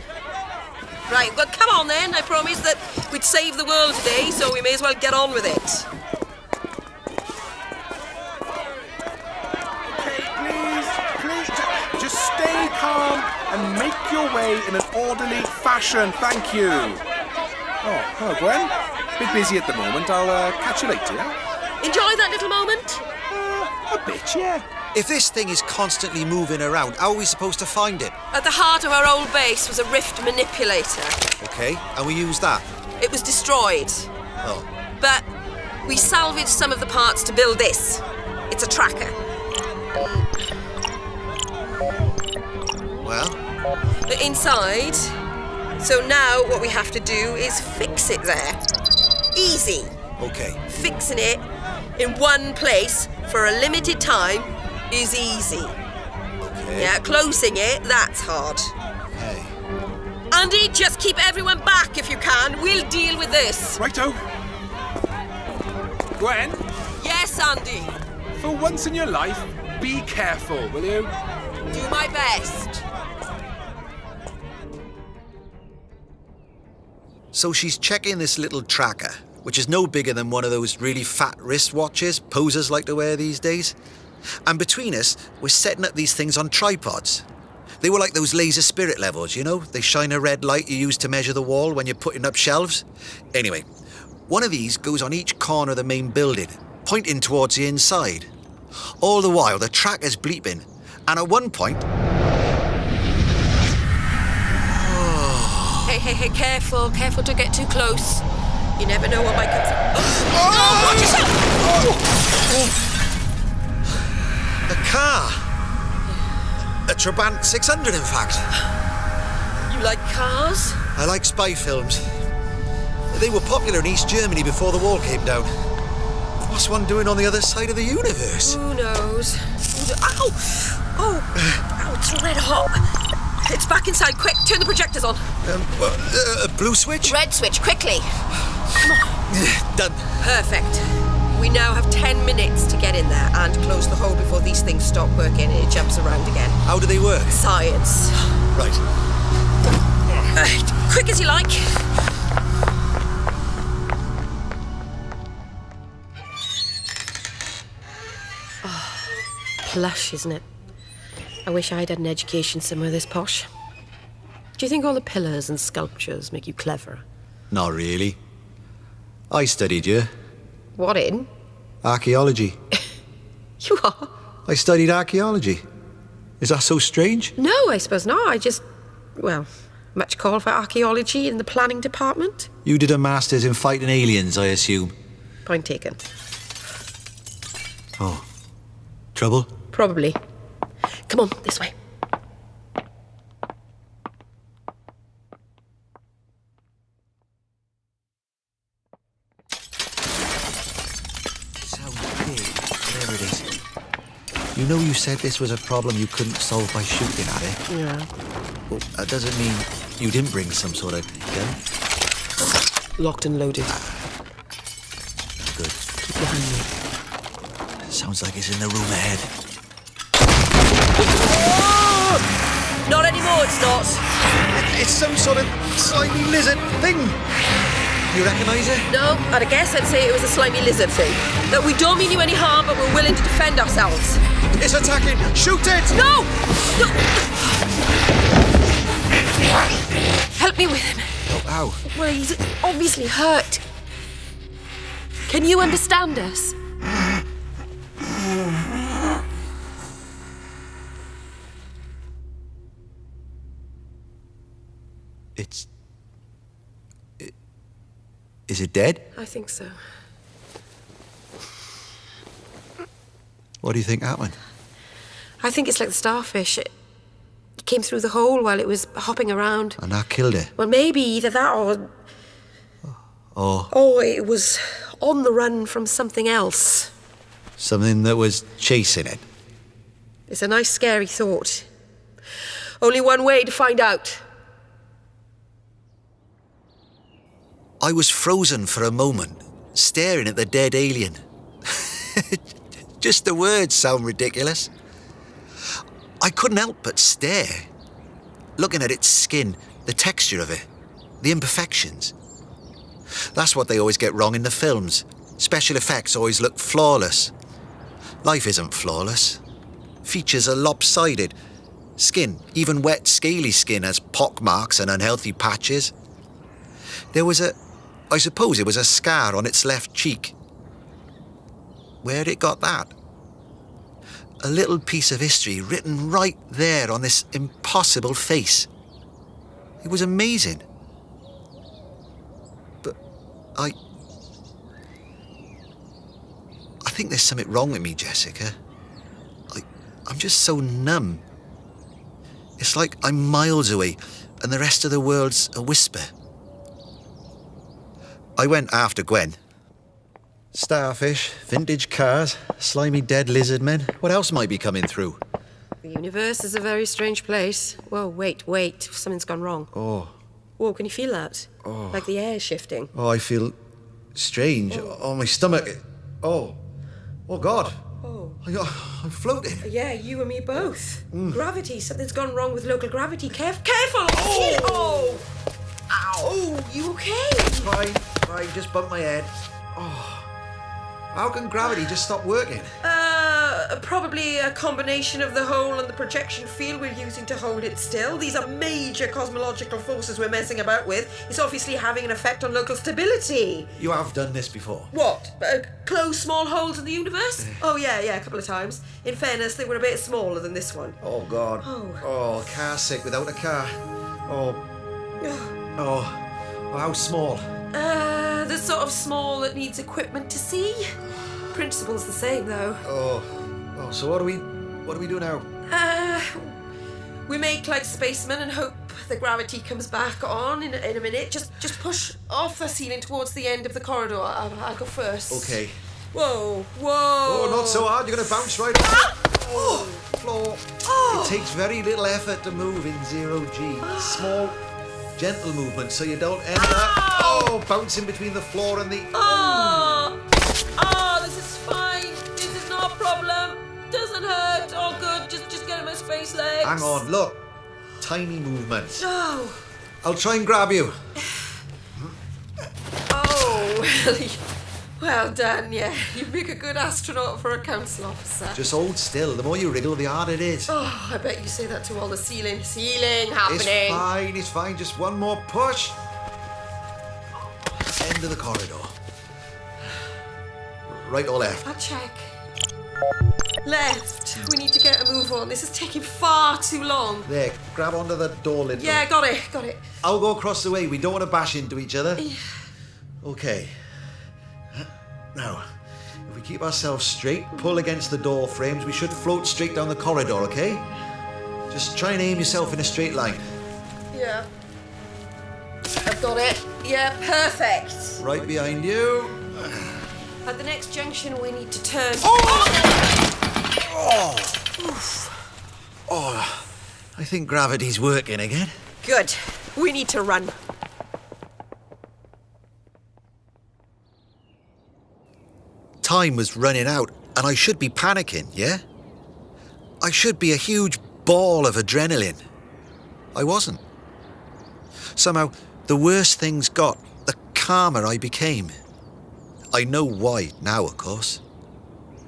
Right, well, come on then. I promised that we'd save the world today, so we may as well get on with it. Please, just stay calm and make your way in an orderly fashion. Thank you. Oh, hello, Gwen. Bit busy at the moment. I'll catch you later, yeah? Enjoy that little moment? A bit, yeah. If this thing is constantly moving around, how are we supposed to find it? At the heart of our old base was a rift manipulator. Okay, and we use that. It was destroyed. Oh. But we salvaged some of the parts to build this. It's a tracker. Well? Inside. So now what we have to do is fix it there. Easy. Okay. Fixing it in one place for a limited time is easy. Okay. Yeah, closing it, that's hard. Hey. Andy, just keep everyone back if you can. We'll deal with this. Righto. Gwen, Yes, Andy. for once in your life, be careful, will you? Do my best. So she's checking this little tracker, which is no bigger than one of those really fat wristwatches posers like to wear these days. And between us, we're setting up these things on tripods. They were like those laser spirit levels, you know? They shine a red light you use to measure the wall when you're putting up shelves. Anyway, one of these goes on each corner of the main building, pointing towards the inside. All the while, the tracker's bleeping. And at one point... Hey, careful to get too close. You never know what might come. Oh, watch yourself! A car! A Trabant 600, in fact. You like cars? I like spy films. They were popular in East Germany before the wall came down. What's one doing on the other side of the universe? Who knows? Ow! Oh, it's red hot. It's back inside. Quick, turn the projectors on. A blue switch? Red switch, quickly. Done. Perfect. We now have 10 minutes to get in there and close the hole before these things stop working and it jumps around again. How do they work? Science. Right. Quick as you like. Oh, plush, isn't it? I wish I'd had an education somewhere this posh. Do you think all the pillars and sculptures make you cleverer? Not really. I studied you. What in? Archaeology. You are? I studied archaeology. Is that so strange? No, I suppose not. Much call for archaeology in the planning department? You did a master's in fighting aliens, I assume. Point taken. Oh. Trouble? Probably. Come on, this way. Sounds big, whatever it is. You know you said this was a problem you couldn't solve by shooting at it? Yeah. Well, that doesn't mean you didn't bring some sort of gun? Locked and loaded. Good. Keep behind me. Sounds like it's in the room ahead. Not anymore, it's not. It's some sort of slimy lizard thing. You recognise it? No, I'd guess I'd say it was a slimy lizard thing. That we don't mean you any harm, but we're willing to defend ourselves. It's attacking! Shoot it! No! Help me with him. Oh, ow. Well, he's obviously hurt. Can you understand us? Is it dead? I think so. What do you think happened? I think it's like the starfish. It came through the hole while it was hopping around. And that killed it? Well, maybe either that or... Or it was on the run from something else. Something that was chasing it? It's a nice, scary thought. Only one way to find out. I was frozen for a moment, staring at the dead alien. Just the words sound ridiculous. I couldn't help but stare, looking at its skin, the texture of it, the imperfections. That's what they always get wrong in the films. Special effects always look flawless. Life isn't flawless. Features are lopsided. Skin, even wet, scaly skin, has pock marks and unhealthy patches. I suppose it was a scar on its left cheek. Where'd it got that? A little piece of history written right there on this impossible face. It was amazing. But I think there's something wrong with me, Jessica. I'm just so numb. It's like I'm miles away and the rest of the world's a whisper. I went after Gwen. Starfish, vintage cars, slimy dead lizard men. What else might be coming through? The universe is a very strange place. Whoa, wait. Something's gone wrong. Oh. Whoa, can you feel that? Oh. Like the air shifting. Oh, I feel strange. Oh, my stomach. Oh. Oh, God. Oh. I'm floating. Yeah, you and me both. Gravity. Something's gone wrong with local gravity. Careful! Oh! Ow! You okay? Fine. Just bumped my head. Oh. How can gravity just stop working? Probably a combination of the hole and the projection field we're using to hold it still. These are major cosmological forces we're messing about with. It's obviously having an effect on local stability. You have done this before. What? Close small holes in the universe? Oh, yeah, a couple of times. In fairness, they were a bit smaller than this one. Oh, God. Oh, car sick without a car. Oh, how small? The sort of small that needs equipment to see. Principle's the same, though. Oh, so what do we do now? We make like spacemen and hope the gravity comes back on in a minute. Just push off the ceiling towards the end of the corridor. I'll go first. Okay. Whoa. Oh, not so hard. You're going to bounce right off. Oh, floor. Oh. It takes very little effort to move in 0G. Small, gentle movement so you don't end up bouncing between the floor and the... This is fine. This is not a problem. Doesn't hurt. All good. Just get in my space legs. Hang on, look. Tiny movements. No. I'll try and grab you. Well done, yeah. You make a good astronaut for a council officer. Just hold still. The more you wriggle, the harder it is. Oh, I bet you say that to all the ceiling happening. It's fine. Just one more push. End of the corridor. Right or left? I'll check. Left. We need to get a move on. This is taking far too long. There, grab onto the door lid. Yeah, got it. I'll go across the way. We don't want to bash into each other. Yeah. Okay. Now, if we keep ourselves straight, pull against the door frames, we should float straight down the corridor, okay? Just try and aim yourself in a straight line. Yeah. I've got it. Yeah, perfect. Right behind you. At the next junction, we need to turn. I think gravity's working again. Good. We need to run. Time was running out, and I should be panicking, yeah? I should be a huge ball of adrenaline. I wasn't. Somehow, the worse things got, the calmer I became. I know why now, of course.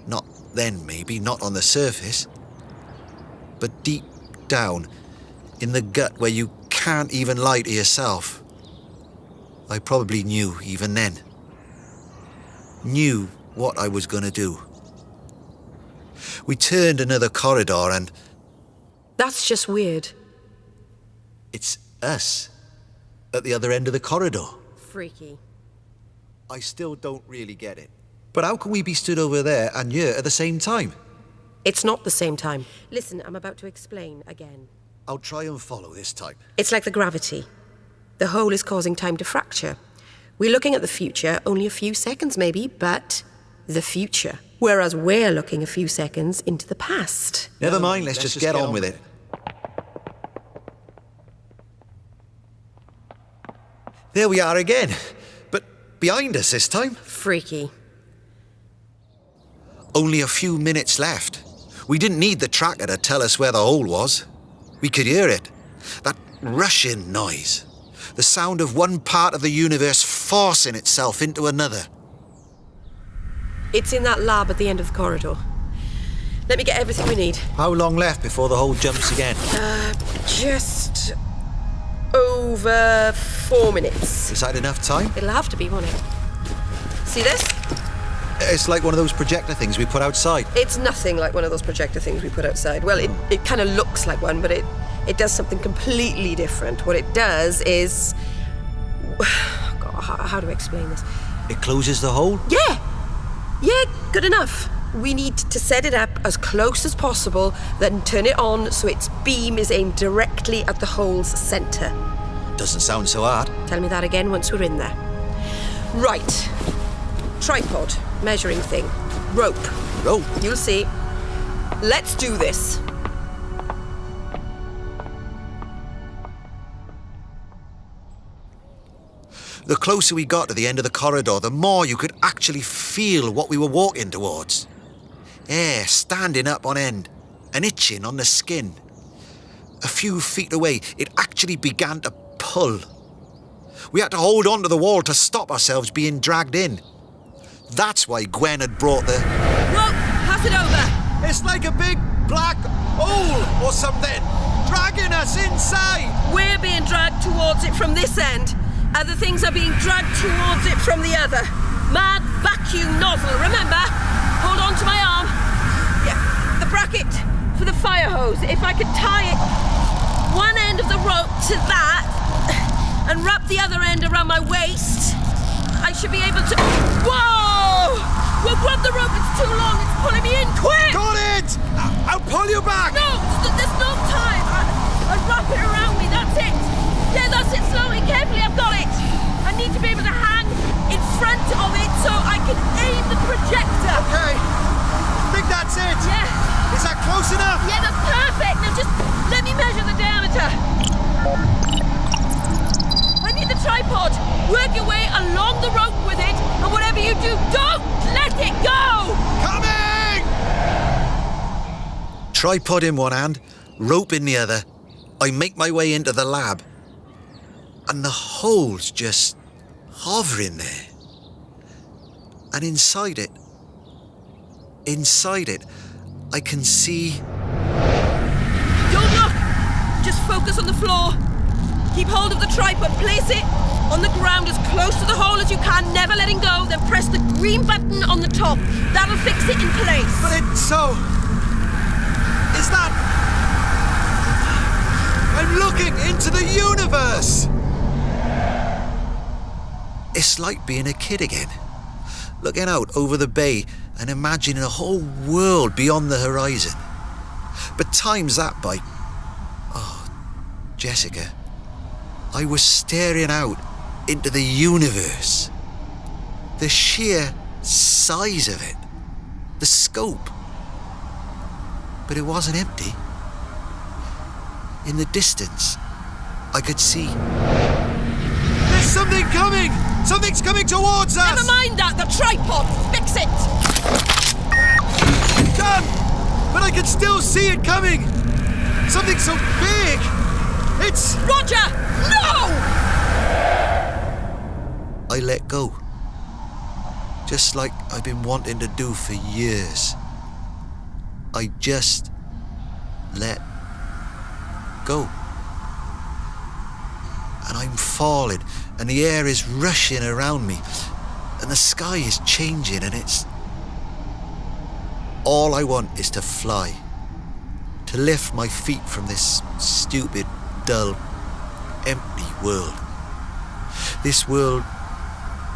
Not then, maybe, not on the surface. But deep down, in the gut where you can't even lie to yourself, I probably knew even then. Knew what I was going to do. We turned another corridor and... That's just weird. It's us at the other end of the corridor. Freaky. I still don't really get it. But how can we be stood over there and here at the same time? It's not the same time. Listen, I'm about to explain again. I'll try and follow this time. It's like the gravity. The hole is causing time to fracture. We're looking at the future, only a few seconds maybe, but the future. Whereas we're looking a few seconds into the past. Never mind, let's just get on with it. There we are again. But behind us this time. Freaky. Only a few minutes left. We didn't need the tracker to tell us where the hole was. We could hear it. That rushing noise. The sound of one part of the universe forcing itself into another. It's in that lab at the end of the corridor. Let me get everything we need. How long left before the hole jumps again? Just over 4 minutes. Is that enough time? It'll have to be, won't it? See this? It's like one of those projector things we put outside. It's nothing like one of those projector things we put outside. Well, it kind of looks like one, but it does something completely different. What it does is... God, how do I explain this? It closes the hole? Yeah, good enough. We need to set it up as close as possible, then turn it on so its beam is aimed directly at the hole's centre. Doesn't sound so hard. Tell me that again once we're in there. Right. Tripod, measuring thing, rope. Rope? You'll see. Let's do this. The closer we got to the end of the corridor, the more you could actually feel what we were walking towards. Hair standing up on end and itching on the skin. A few feet away, it actually began to pull. We had to hold on to the wall to stop ourselves being dragged in. That's why Gwen had brought the... Rope, pass it over. It's like a big black hole or something, dragging us inside. We're being dragged towards it from this end. Other things are being dragged towards it from the other. Mad vacuum nozzle, remember? Hold on to my arm. Yeah, the bracket for the fire hose. If I could tie it, one end of the rope to that and wrap the other end around my waist, I should be able to... Whoa! Well, grab the rope, it's too long, it's pulling me in, quick! Got it! I'll pull you back! No, there's no time. I wrap it around me, that's it. Yeah, that's it, slowly, carefully, I've got it. I need to be able to hang in front of it so I can aim the projector. Okay, I think that's it. Yeah. Is that close enough? Yeah, that's perfect. Now just let me measure the diameter. I need the tripod. Work your way along the rope with it, and whatever you do, don't let it go! Coming! Tripod in one hand, rope in the other. I make my way into the lab. And the hole's just hovering there. And inside it, I can see... Don't look! Just focus on the floor. Keep hold of the tripod, place it on the ground as close to the hole as you can, never letting go, then press the green button on the top. That'll fix it in place. But it's so... Is that... I'm looking into the universe! It's like being a kid again, looking out over the bay and imagining a whole world beyond the horizon. But times that by... Oh, Jessica, I was staring out into the universe. The sheer size of it, the scope. But it wasn't empty. In the distance, I could see... There's something coming! Something's coming towards us! Never mind that, the tripod! Fix it! Done! But I can still see it coming! Something so big! It's... Roger! No! I let go. Just like I've been wanting to do for years. I just let go. And I'm falling, and the air is rushing around me, and the sky is changing, and it's... All I want is to fly, to lift my feet from this stupid, dull, empty world. This world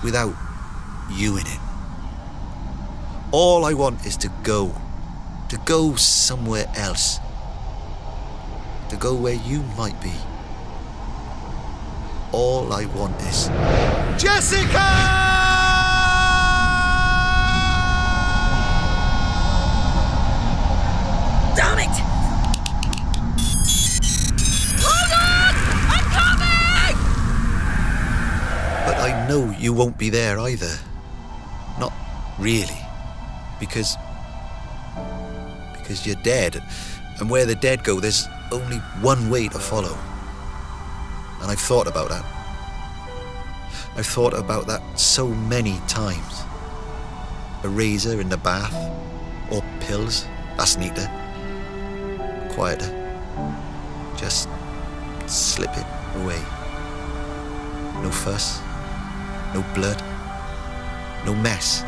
without you in it. All I want is to go somewhere else, to go where you might be. All I want is... Jessica! Damn it! Hold on! I'm coming! But I know you won't be there either. Not really. Because you're dead. And where the dead go, there's only one way to follow. And I've thought about that. I've thought about that so many times. A razor in the bath, or pills, that's neater. Quieter. Just slip it away. No fuss, no blood, no mess.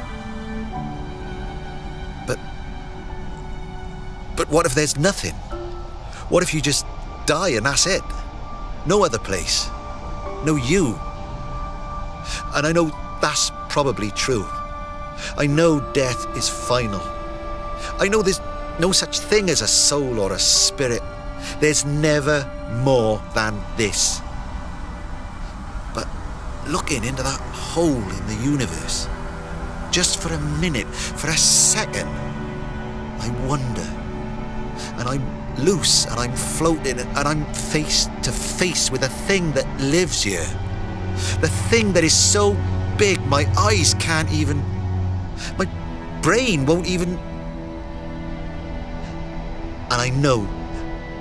But what if there's nothing? What if you just die and that's it? No other place. No you. And I know that's probably true. I know death is final. I know there's no such thing as a soul or a spirit. There's never more than this. But looking into that hole in the universe, just for a minute, for a second, I wonder. And I'm loose, and I'm floating, and I'm face to face with a thing that lives here. The thing that is so big my eyes can't even... My brain won't even... And I know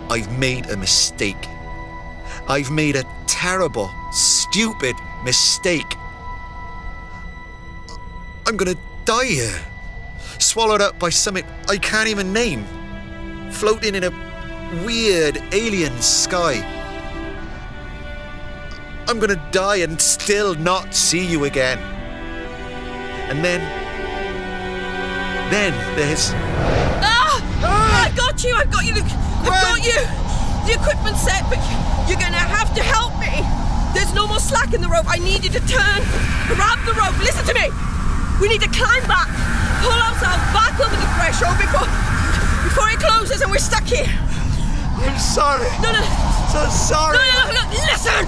I've made a mistake. I've made a terrible, stupid mistake. I'm gonna die here. Swallowed up by something I can't even name. Floating in a weird alien sky. I'm gonna die and still not see you again. And then there's... I've got you! I've got you! I've got you! The equipment's set, but you're gonna have to help me! There's no more slack in the rope. I need you to turn, grab the rope. Listen to me! We need to climb back, pull ourselves back over the threshold before it closes and we're stuck here. I'm sorry. No. So sorry. No, listen!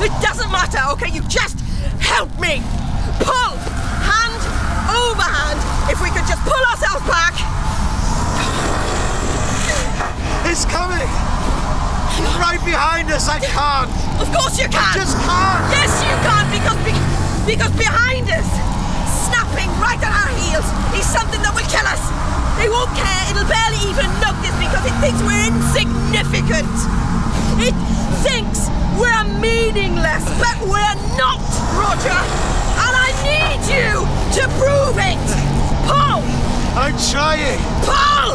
It doesn't matter, okay? You just help me! Pull! Hand over hand! If we could just pull ourselves back! It's coming! Right behind us, I can't! Of course you can! I just can't! Yes, you can, because behind us, snapping right at our heels, is something that will kill us! They won't care, it'll barely even notice because it thinks we're insignificant! It thinks we're meaningless, but we're not, Roger! And I need you to prove it! Pull! I'm trying! Pull!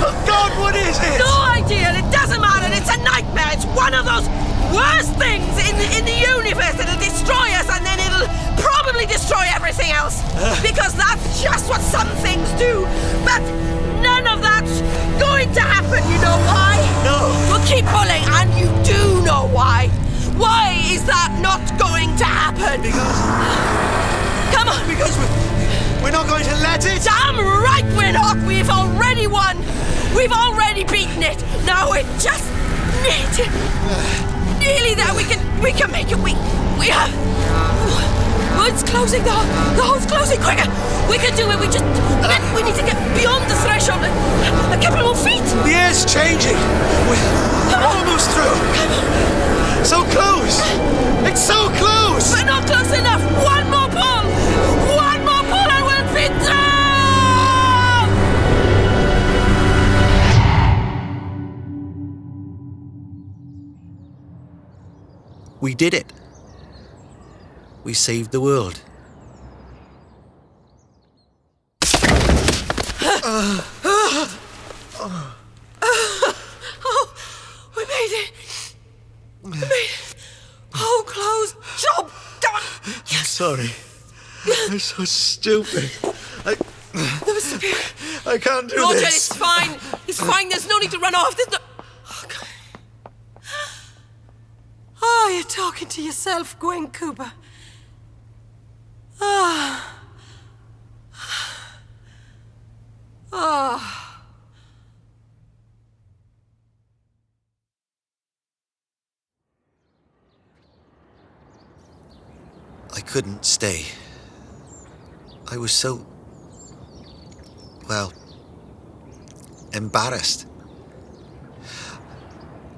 Oh God, what is it? No idea, it doesn't matter, it's a nightmare, it's one of those worst things in the universe. It'll destroy us and then it'll probably destroy everything else. Because that's just what some things do. But none of that's going to happen, you know why? No. We'll keep pulling and you do know why. Why is that not going to happen? Come on. Because we're not going to let it. Damn right we're not. We've already won. We've already beaten it. Now we're just nearly there. We can make it. We have. Oh, it's closing. The hole's closing quicker. We can do it. We need to get beyond the threshold. A couple more feet. The air's changing. We're almost through. So close. It's so close. But not close enough. One more pull. One more pull and we'll be through. We did it. We saved the world. We made it. We made it. Oh, closed. Job done. I'm sorry. I'm so stupid. Mr. Pugh. I can't do Roger, this. it's fine. It's fine. There's no need to run off. There's no... Oh, God. Oh, you're talking to yourself, Gwen Cooper. Ah. Ah. I couldn't stay. I was so... well... embarrassed.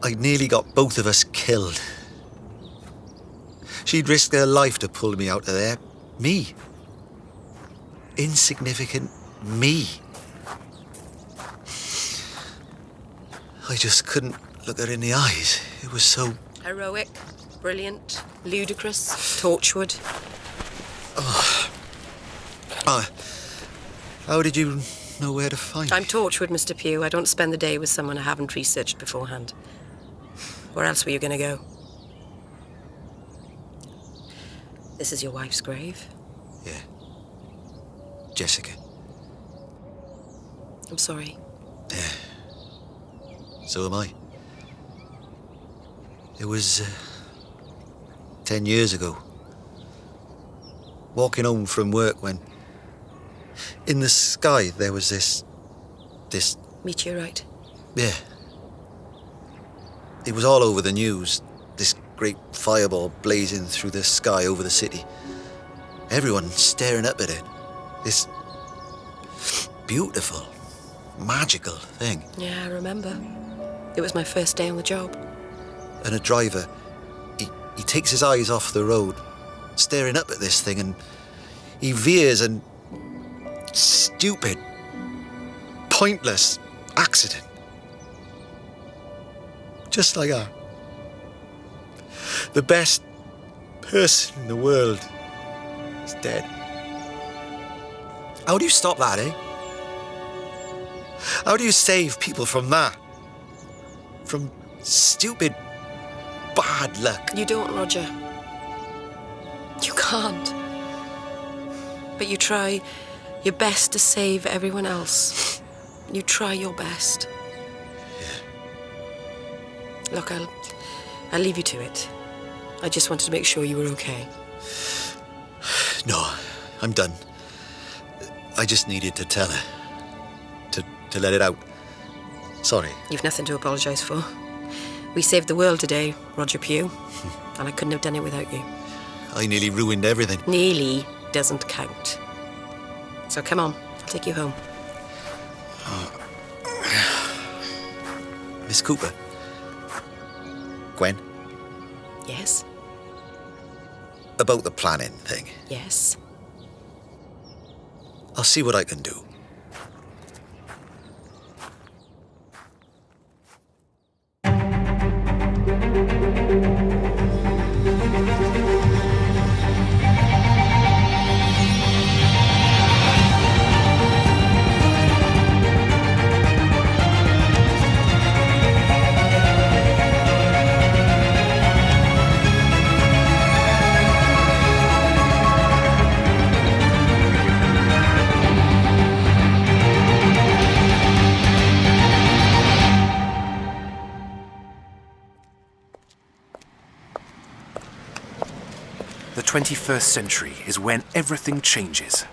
I nearly got both of us killed. She'd risked her life to pull me out of there. Me. Insignificant me. I just couldn't look her in the eyes. It was so... Heroic, brilliant, ludicrous, Torchwood. How did you know where to find I'm me? Torchwood, Mr. Pugh. I don't spend the day with someone I haven't researched beforehand. Where else were you going to go? This is your wife's grave. Yeah. Jessica. I'm sorry. Yeah. So am I. It was 10 years ago. Walking home from work when In the sky, there was this... Meteorite. Yeah. It was all over the news. This great fireball blazing through the sky over the city. Everyone staring up at it. This beautiful, magical thing. Yeah, I remember. It was my first day on the job. And a driver, he takes his eyes off the road, staring up at this thing, and he veers and... Stupid, pointless accident. Just like that. The best person in the world is dead. How do you stop that, eh? How do you save people from that? From stupid, bad luck? You don't, Roger. You can't. But you try your best to save everyone else. You try your best. Yeah. Look, I'll leave you to it. I just wanted to make sure you were okay. No, I'm done. I just needed to tell her. To let it out. Sorry. You've nothing to apologise for. We saved the world today, Roger Pugh. And I couldn't have done it without you. I nearly ruined everything. Nearly doesn't count. So come on, I'll take you home. Miss Cooper. Gwen, Yes? about the planning thing. Yes. I'll see what I can do. The 21st century is when everything changes.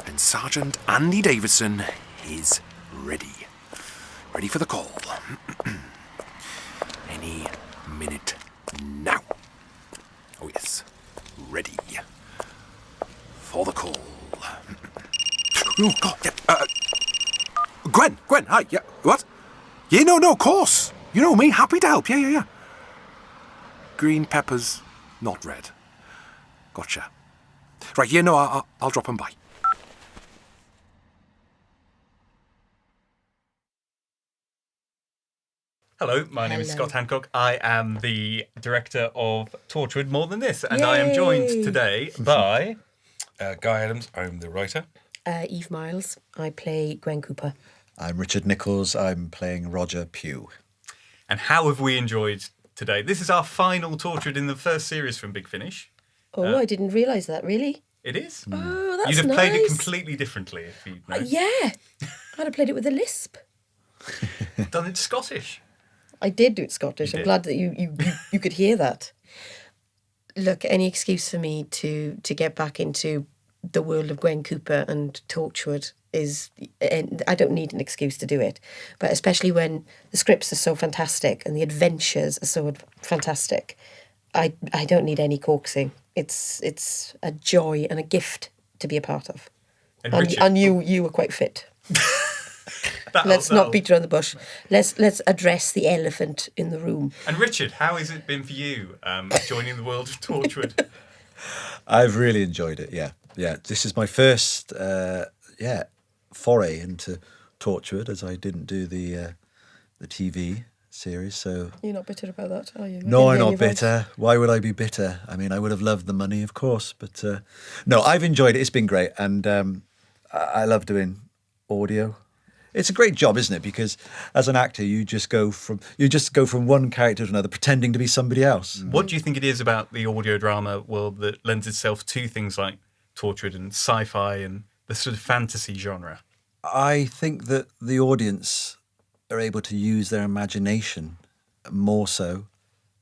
And Sergeant Andy Davidson is ready. Ready for the call. Any minute now. Oh yes, ready for the call. Oh God, yeah. Gwen, hi, yeah, what? Yeah, no, of course. You know me, happy to help, yeah. Green peppers, not red. Gotcha. Right, yeah, no, I'll drop them by. Hello, my name is Scott Hancock. I am the director of Torchwood More Than This, and I am joined today by... Guy Adams, I'm the writer. Eve Miles. I play Gwen Cooper. I'm Richard Nichols. I'm playing Roger Pugh. And how have we enjoyed today? This is our final Torchwood in the first series from Big Finish. Oh, I didn't realise that, really. It is. Oh, that's nice. You'd have played it completely differently if you'd known. Yeah. I'd have played it with a lisp. Done it Scottish. I did do it Scottish. I'm glad that you could hear that. Look, any excuse for me to get back into the world of Gwen Cooper and Torchwood is... And I don't need an excuse to do it. But especially when the scripts are so fantastic and the adventures are so fantastic, I don't need any coaxing. It's a joy and a gift to be a part of. And you were quite fit. Let's not beat around the bush. Let's address the elephant in the room. And Richard, how has it been for you joining the world of Torchwood? I've really enjoyed it, yeah. This is my first, foray into Torchwood, as I didn't do the TV series, so... You're not bitter about that, are you? No, I'm not bitter. Why would I be bitter? I mean, I would have loved the money, of course, but... No, I've enjoyed it. It's been great, and I love doing audio. It's a great job, isn't it? Because as an actor, you just go from one character to another, pretending to be somebody else. What do you think it is about the audio drama world that lends itself to things like Torchwood and sci-fi and the sort of fantasy genre? I think that the audience are able to use their imagination more so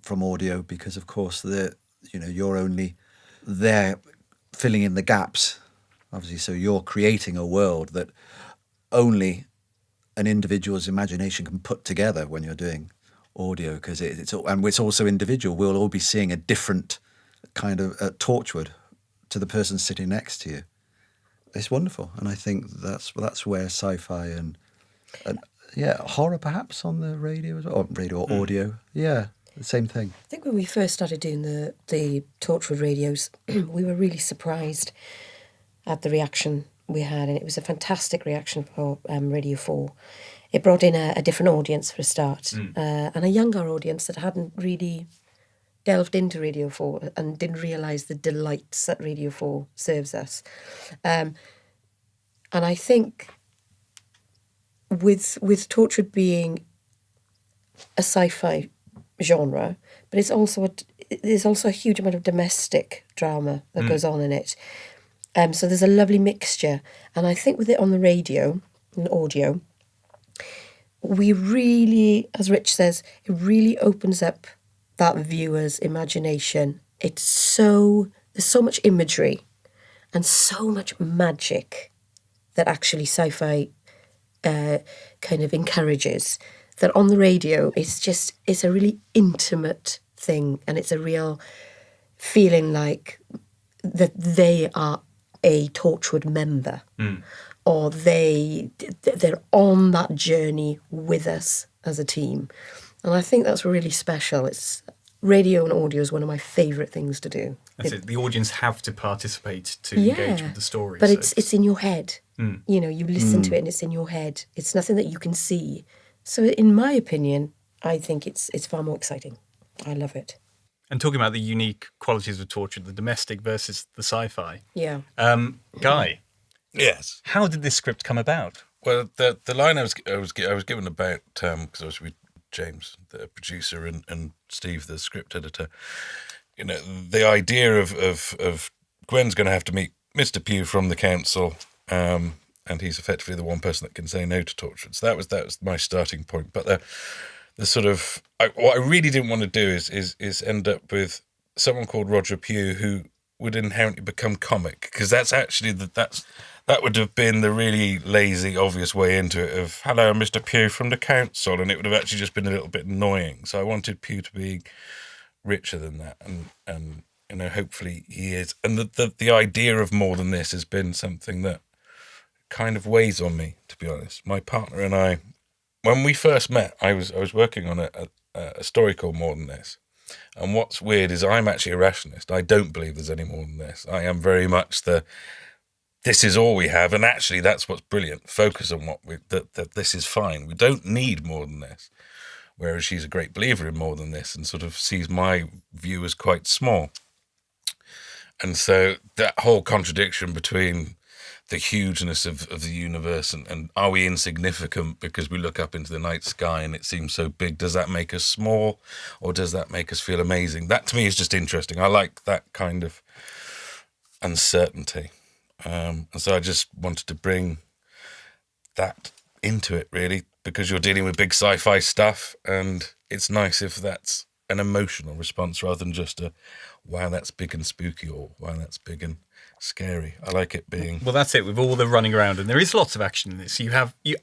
from audio because, of course, you're only there filling in the gaps Obviously, so you're creating a world that only an individual's imagination can put together when you're doing audio, because it's also individual. We'll all be seeing a different kind of Torchwood to the person sitting next to you. It's wonderful, and I think that's where sci-fi and horror perhaps on the radio as well, or radio or audio. Yeah, the same thing. I think when we first started doing the Torchwood radios, we were really surprised at the reaction we had, and it was a fantastic reaction for Radio 4. It brought in a different audience for a start, and a younger audience that hadn't really delved into Radio 4 and didn't realise the delights that Radio 4 serves us. And I think with Torchwood being a sci-fi genre, but there's also a huge amount of domestic drama that goes on in it. So there's a lovely mixture. And I think with it on the radio and audio, we really, as Rich says, it really opens up that viewer's imagination. There's so much imagery and so much magic that actually sci-fi kind of encourages, that on the radio it's a really intimate thing, and it's a real feeling like that they are a Torchwood member, or they're on that journey with us as a team. And I think that's really special. It's radio and audio is one of my favourite things to do. That's it. The audience have to participate to engage with the story. But so it's in your head. You know, you listen to it and it's in your head. It's nothing that you can see. So in my opinion, I think it's far more exciting. I love it. And talking about the unique qualities of Torchwood, the domestic versus the sci-fi. Yeah. Guy. Yes. How did this script come about? Well, the line I was given about, because I was with James, the producer, and Steve, the script editor, you know, the idea of Gwen's going to have to meet Mr. Pugh from the council, and he's effectively the one person that can say no to Torchwood. So that was my starting point. But the sort of what I really didn't want to do is end up with someone called Roger Pugh who would inherently become comic, because that's actually that would have been the really lazy, obvious way into it of, hello, Mr. Pugh from the council, and it would have actually just been a little bit annoying. So I wanted Pugh to be richer than that, and you know, hopefully he is. And the idea of more than this has been something that kind of weighs on me, to be honest. My partner and I, when we first met, I was working on a story called More Than This. And what's weird is I'm actually a rationalist. I don't believe there's any more than this. I am very much this is all we have, and actually that's what's brilliant. Focus on that this is fine. We don't need more than this. Whereas she's a great believer in more than this and sort of sees my view as quite small. And so that whole contradiction between the hugeness of the universe and are we insignificant because we look up into the night sky and it seems so big? Does that make us small, or does that make us feel amazing? That to me is just interesting. I like that kind of uncertainty. And so I just wanted to bring that into it, really, because you're dealing with big sci-fi stuff, and it's nice if that's an emotional response rather than just a, wow, that's big and spooky, or wow, that's big and scary. I like it being... Well, that's it, with all the running around, and there is lots of action in this. You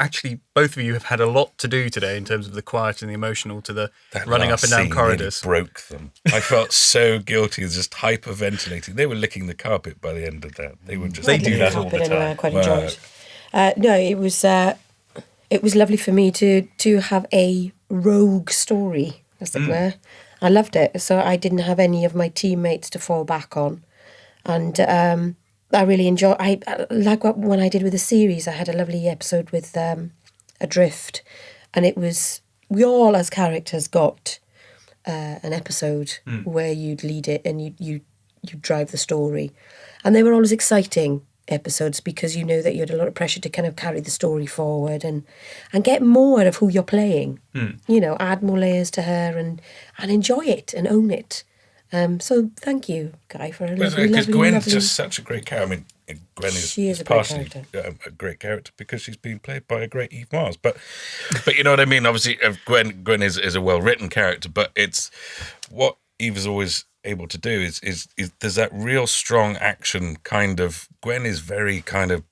actually, both of you have had a lot to do today in terms of the quiet and the emotional to the running up and down corridors. Really broke them. I felt so guilty, just hyperventilating. They were licking the carpet by the end of that. They were just... They do that all the time. I quite enjoyed it. No, it was lovely for me to have a rogue story, as it were. I loved it. So I didn't have any of my teammates to fall back on. And I really enjoyed... like when I did with the series, I had a lovely episode with Adrift. And it was... We all, as characters, got an episode where you'd lead it and you drive the story. And they were always exciting episodes because you know that you had a lot of pressure to kind of carry the story forward and get more of who you're playing. You know, add more layers to her and enjoy it and own it. So thank you, Guy, for a lovely, because lovely, Gwen's lovely... just such a great character. I mean, Gwen is a great partially character. A great character because she's being played by a great Eve Mars. But you know what I mean? Obviously, Gwen is a well-written character, but it's what Eve has always able to do is there's that real strong action kind of. Gwen is very kind of,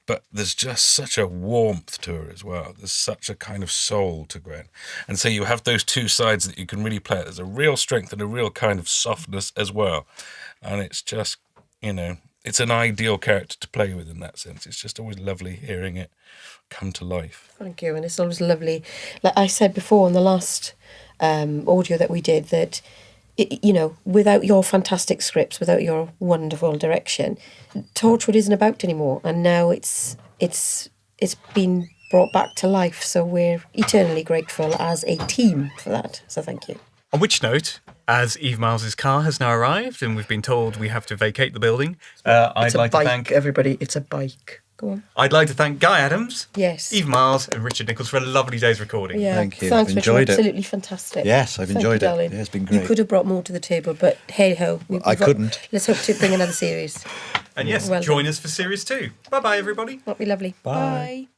but there's just such a warmth to her as well. There's such a kind of soul to Gwen. And so you have those two sides that you can really play. There's a real strength and a real kind of softness as well. And it's just, it's an ideal character to play with in that sense. It's just always lovely hearing it come to life. Thank you. And it's always lovely. Like I said before in the last audio that we did, that, without your fantastic scripts, without your wonderful direction, Torchwood isn't about anymore. And now it's been brought back to life. So we're eternally grateful as a team for that. So thank you. On which note, as Eve Miles's car has now arrived and we've been told we have to vacate the building, I'd like to thank everybody. It's a bike. Go on. I'd like to thank Guy Adams, yes, Eve Miles, and Richard Nichols for a lovely day's recording. Yeah, thank you. Thanks, I've enjoyed Richard. it. Absolutely fantastic. Yes, I've enjoyed you, it. Yeah, it's been great. You could have brought more to the table, but hey ho, I couldn't. Let's hope to bring another series. And yes, Well join done. us for series 2. Bye bye, everybody. That'd be lovely. Bye. Bye.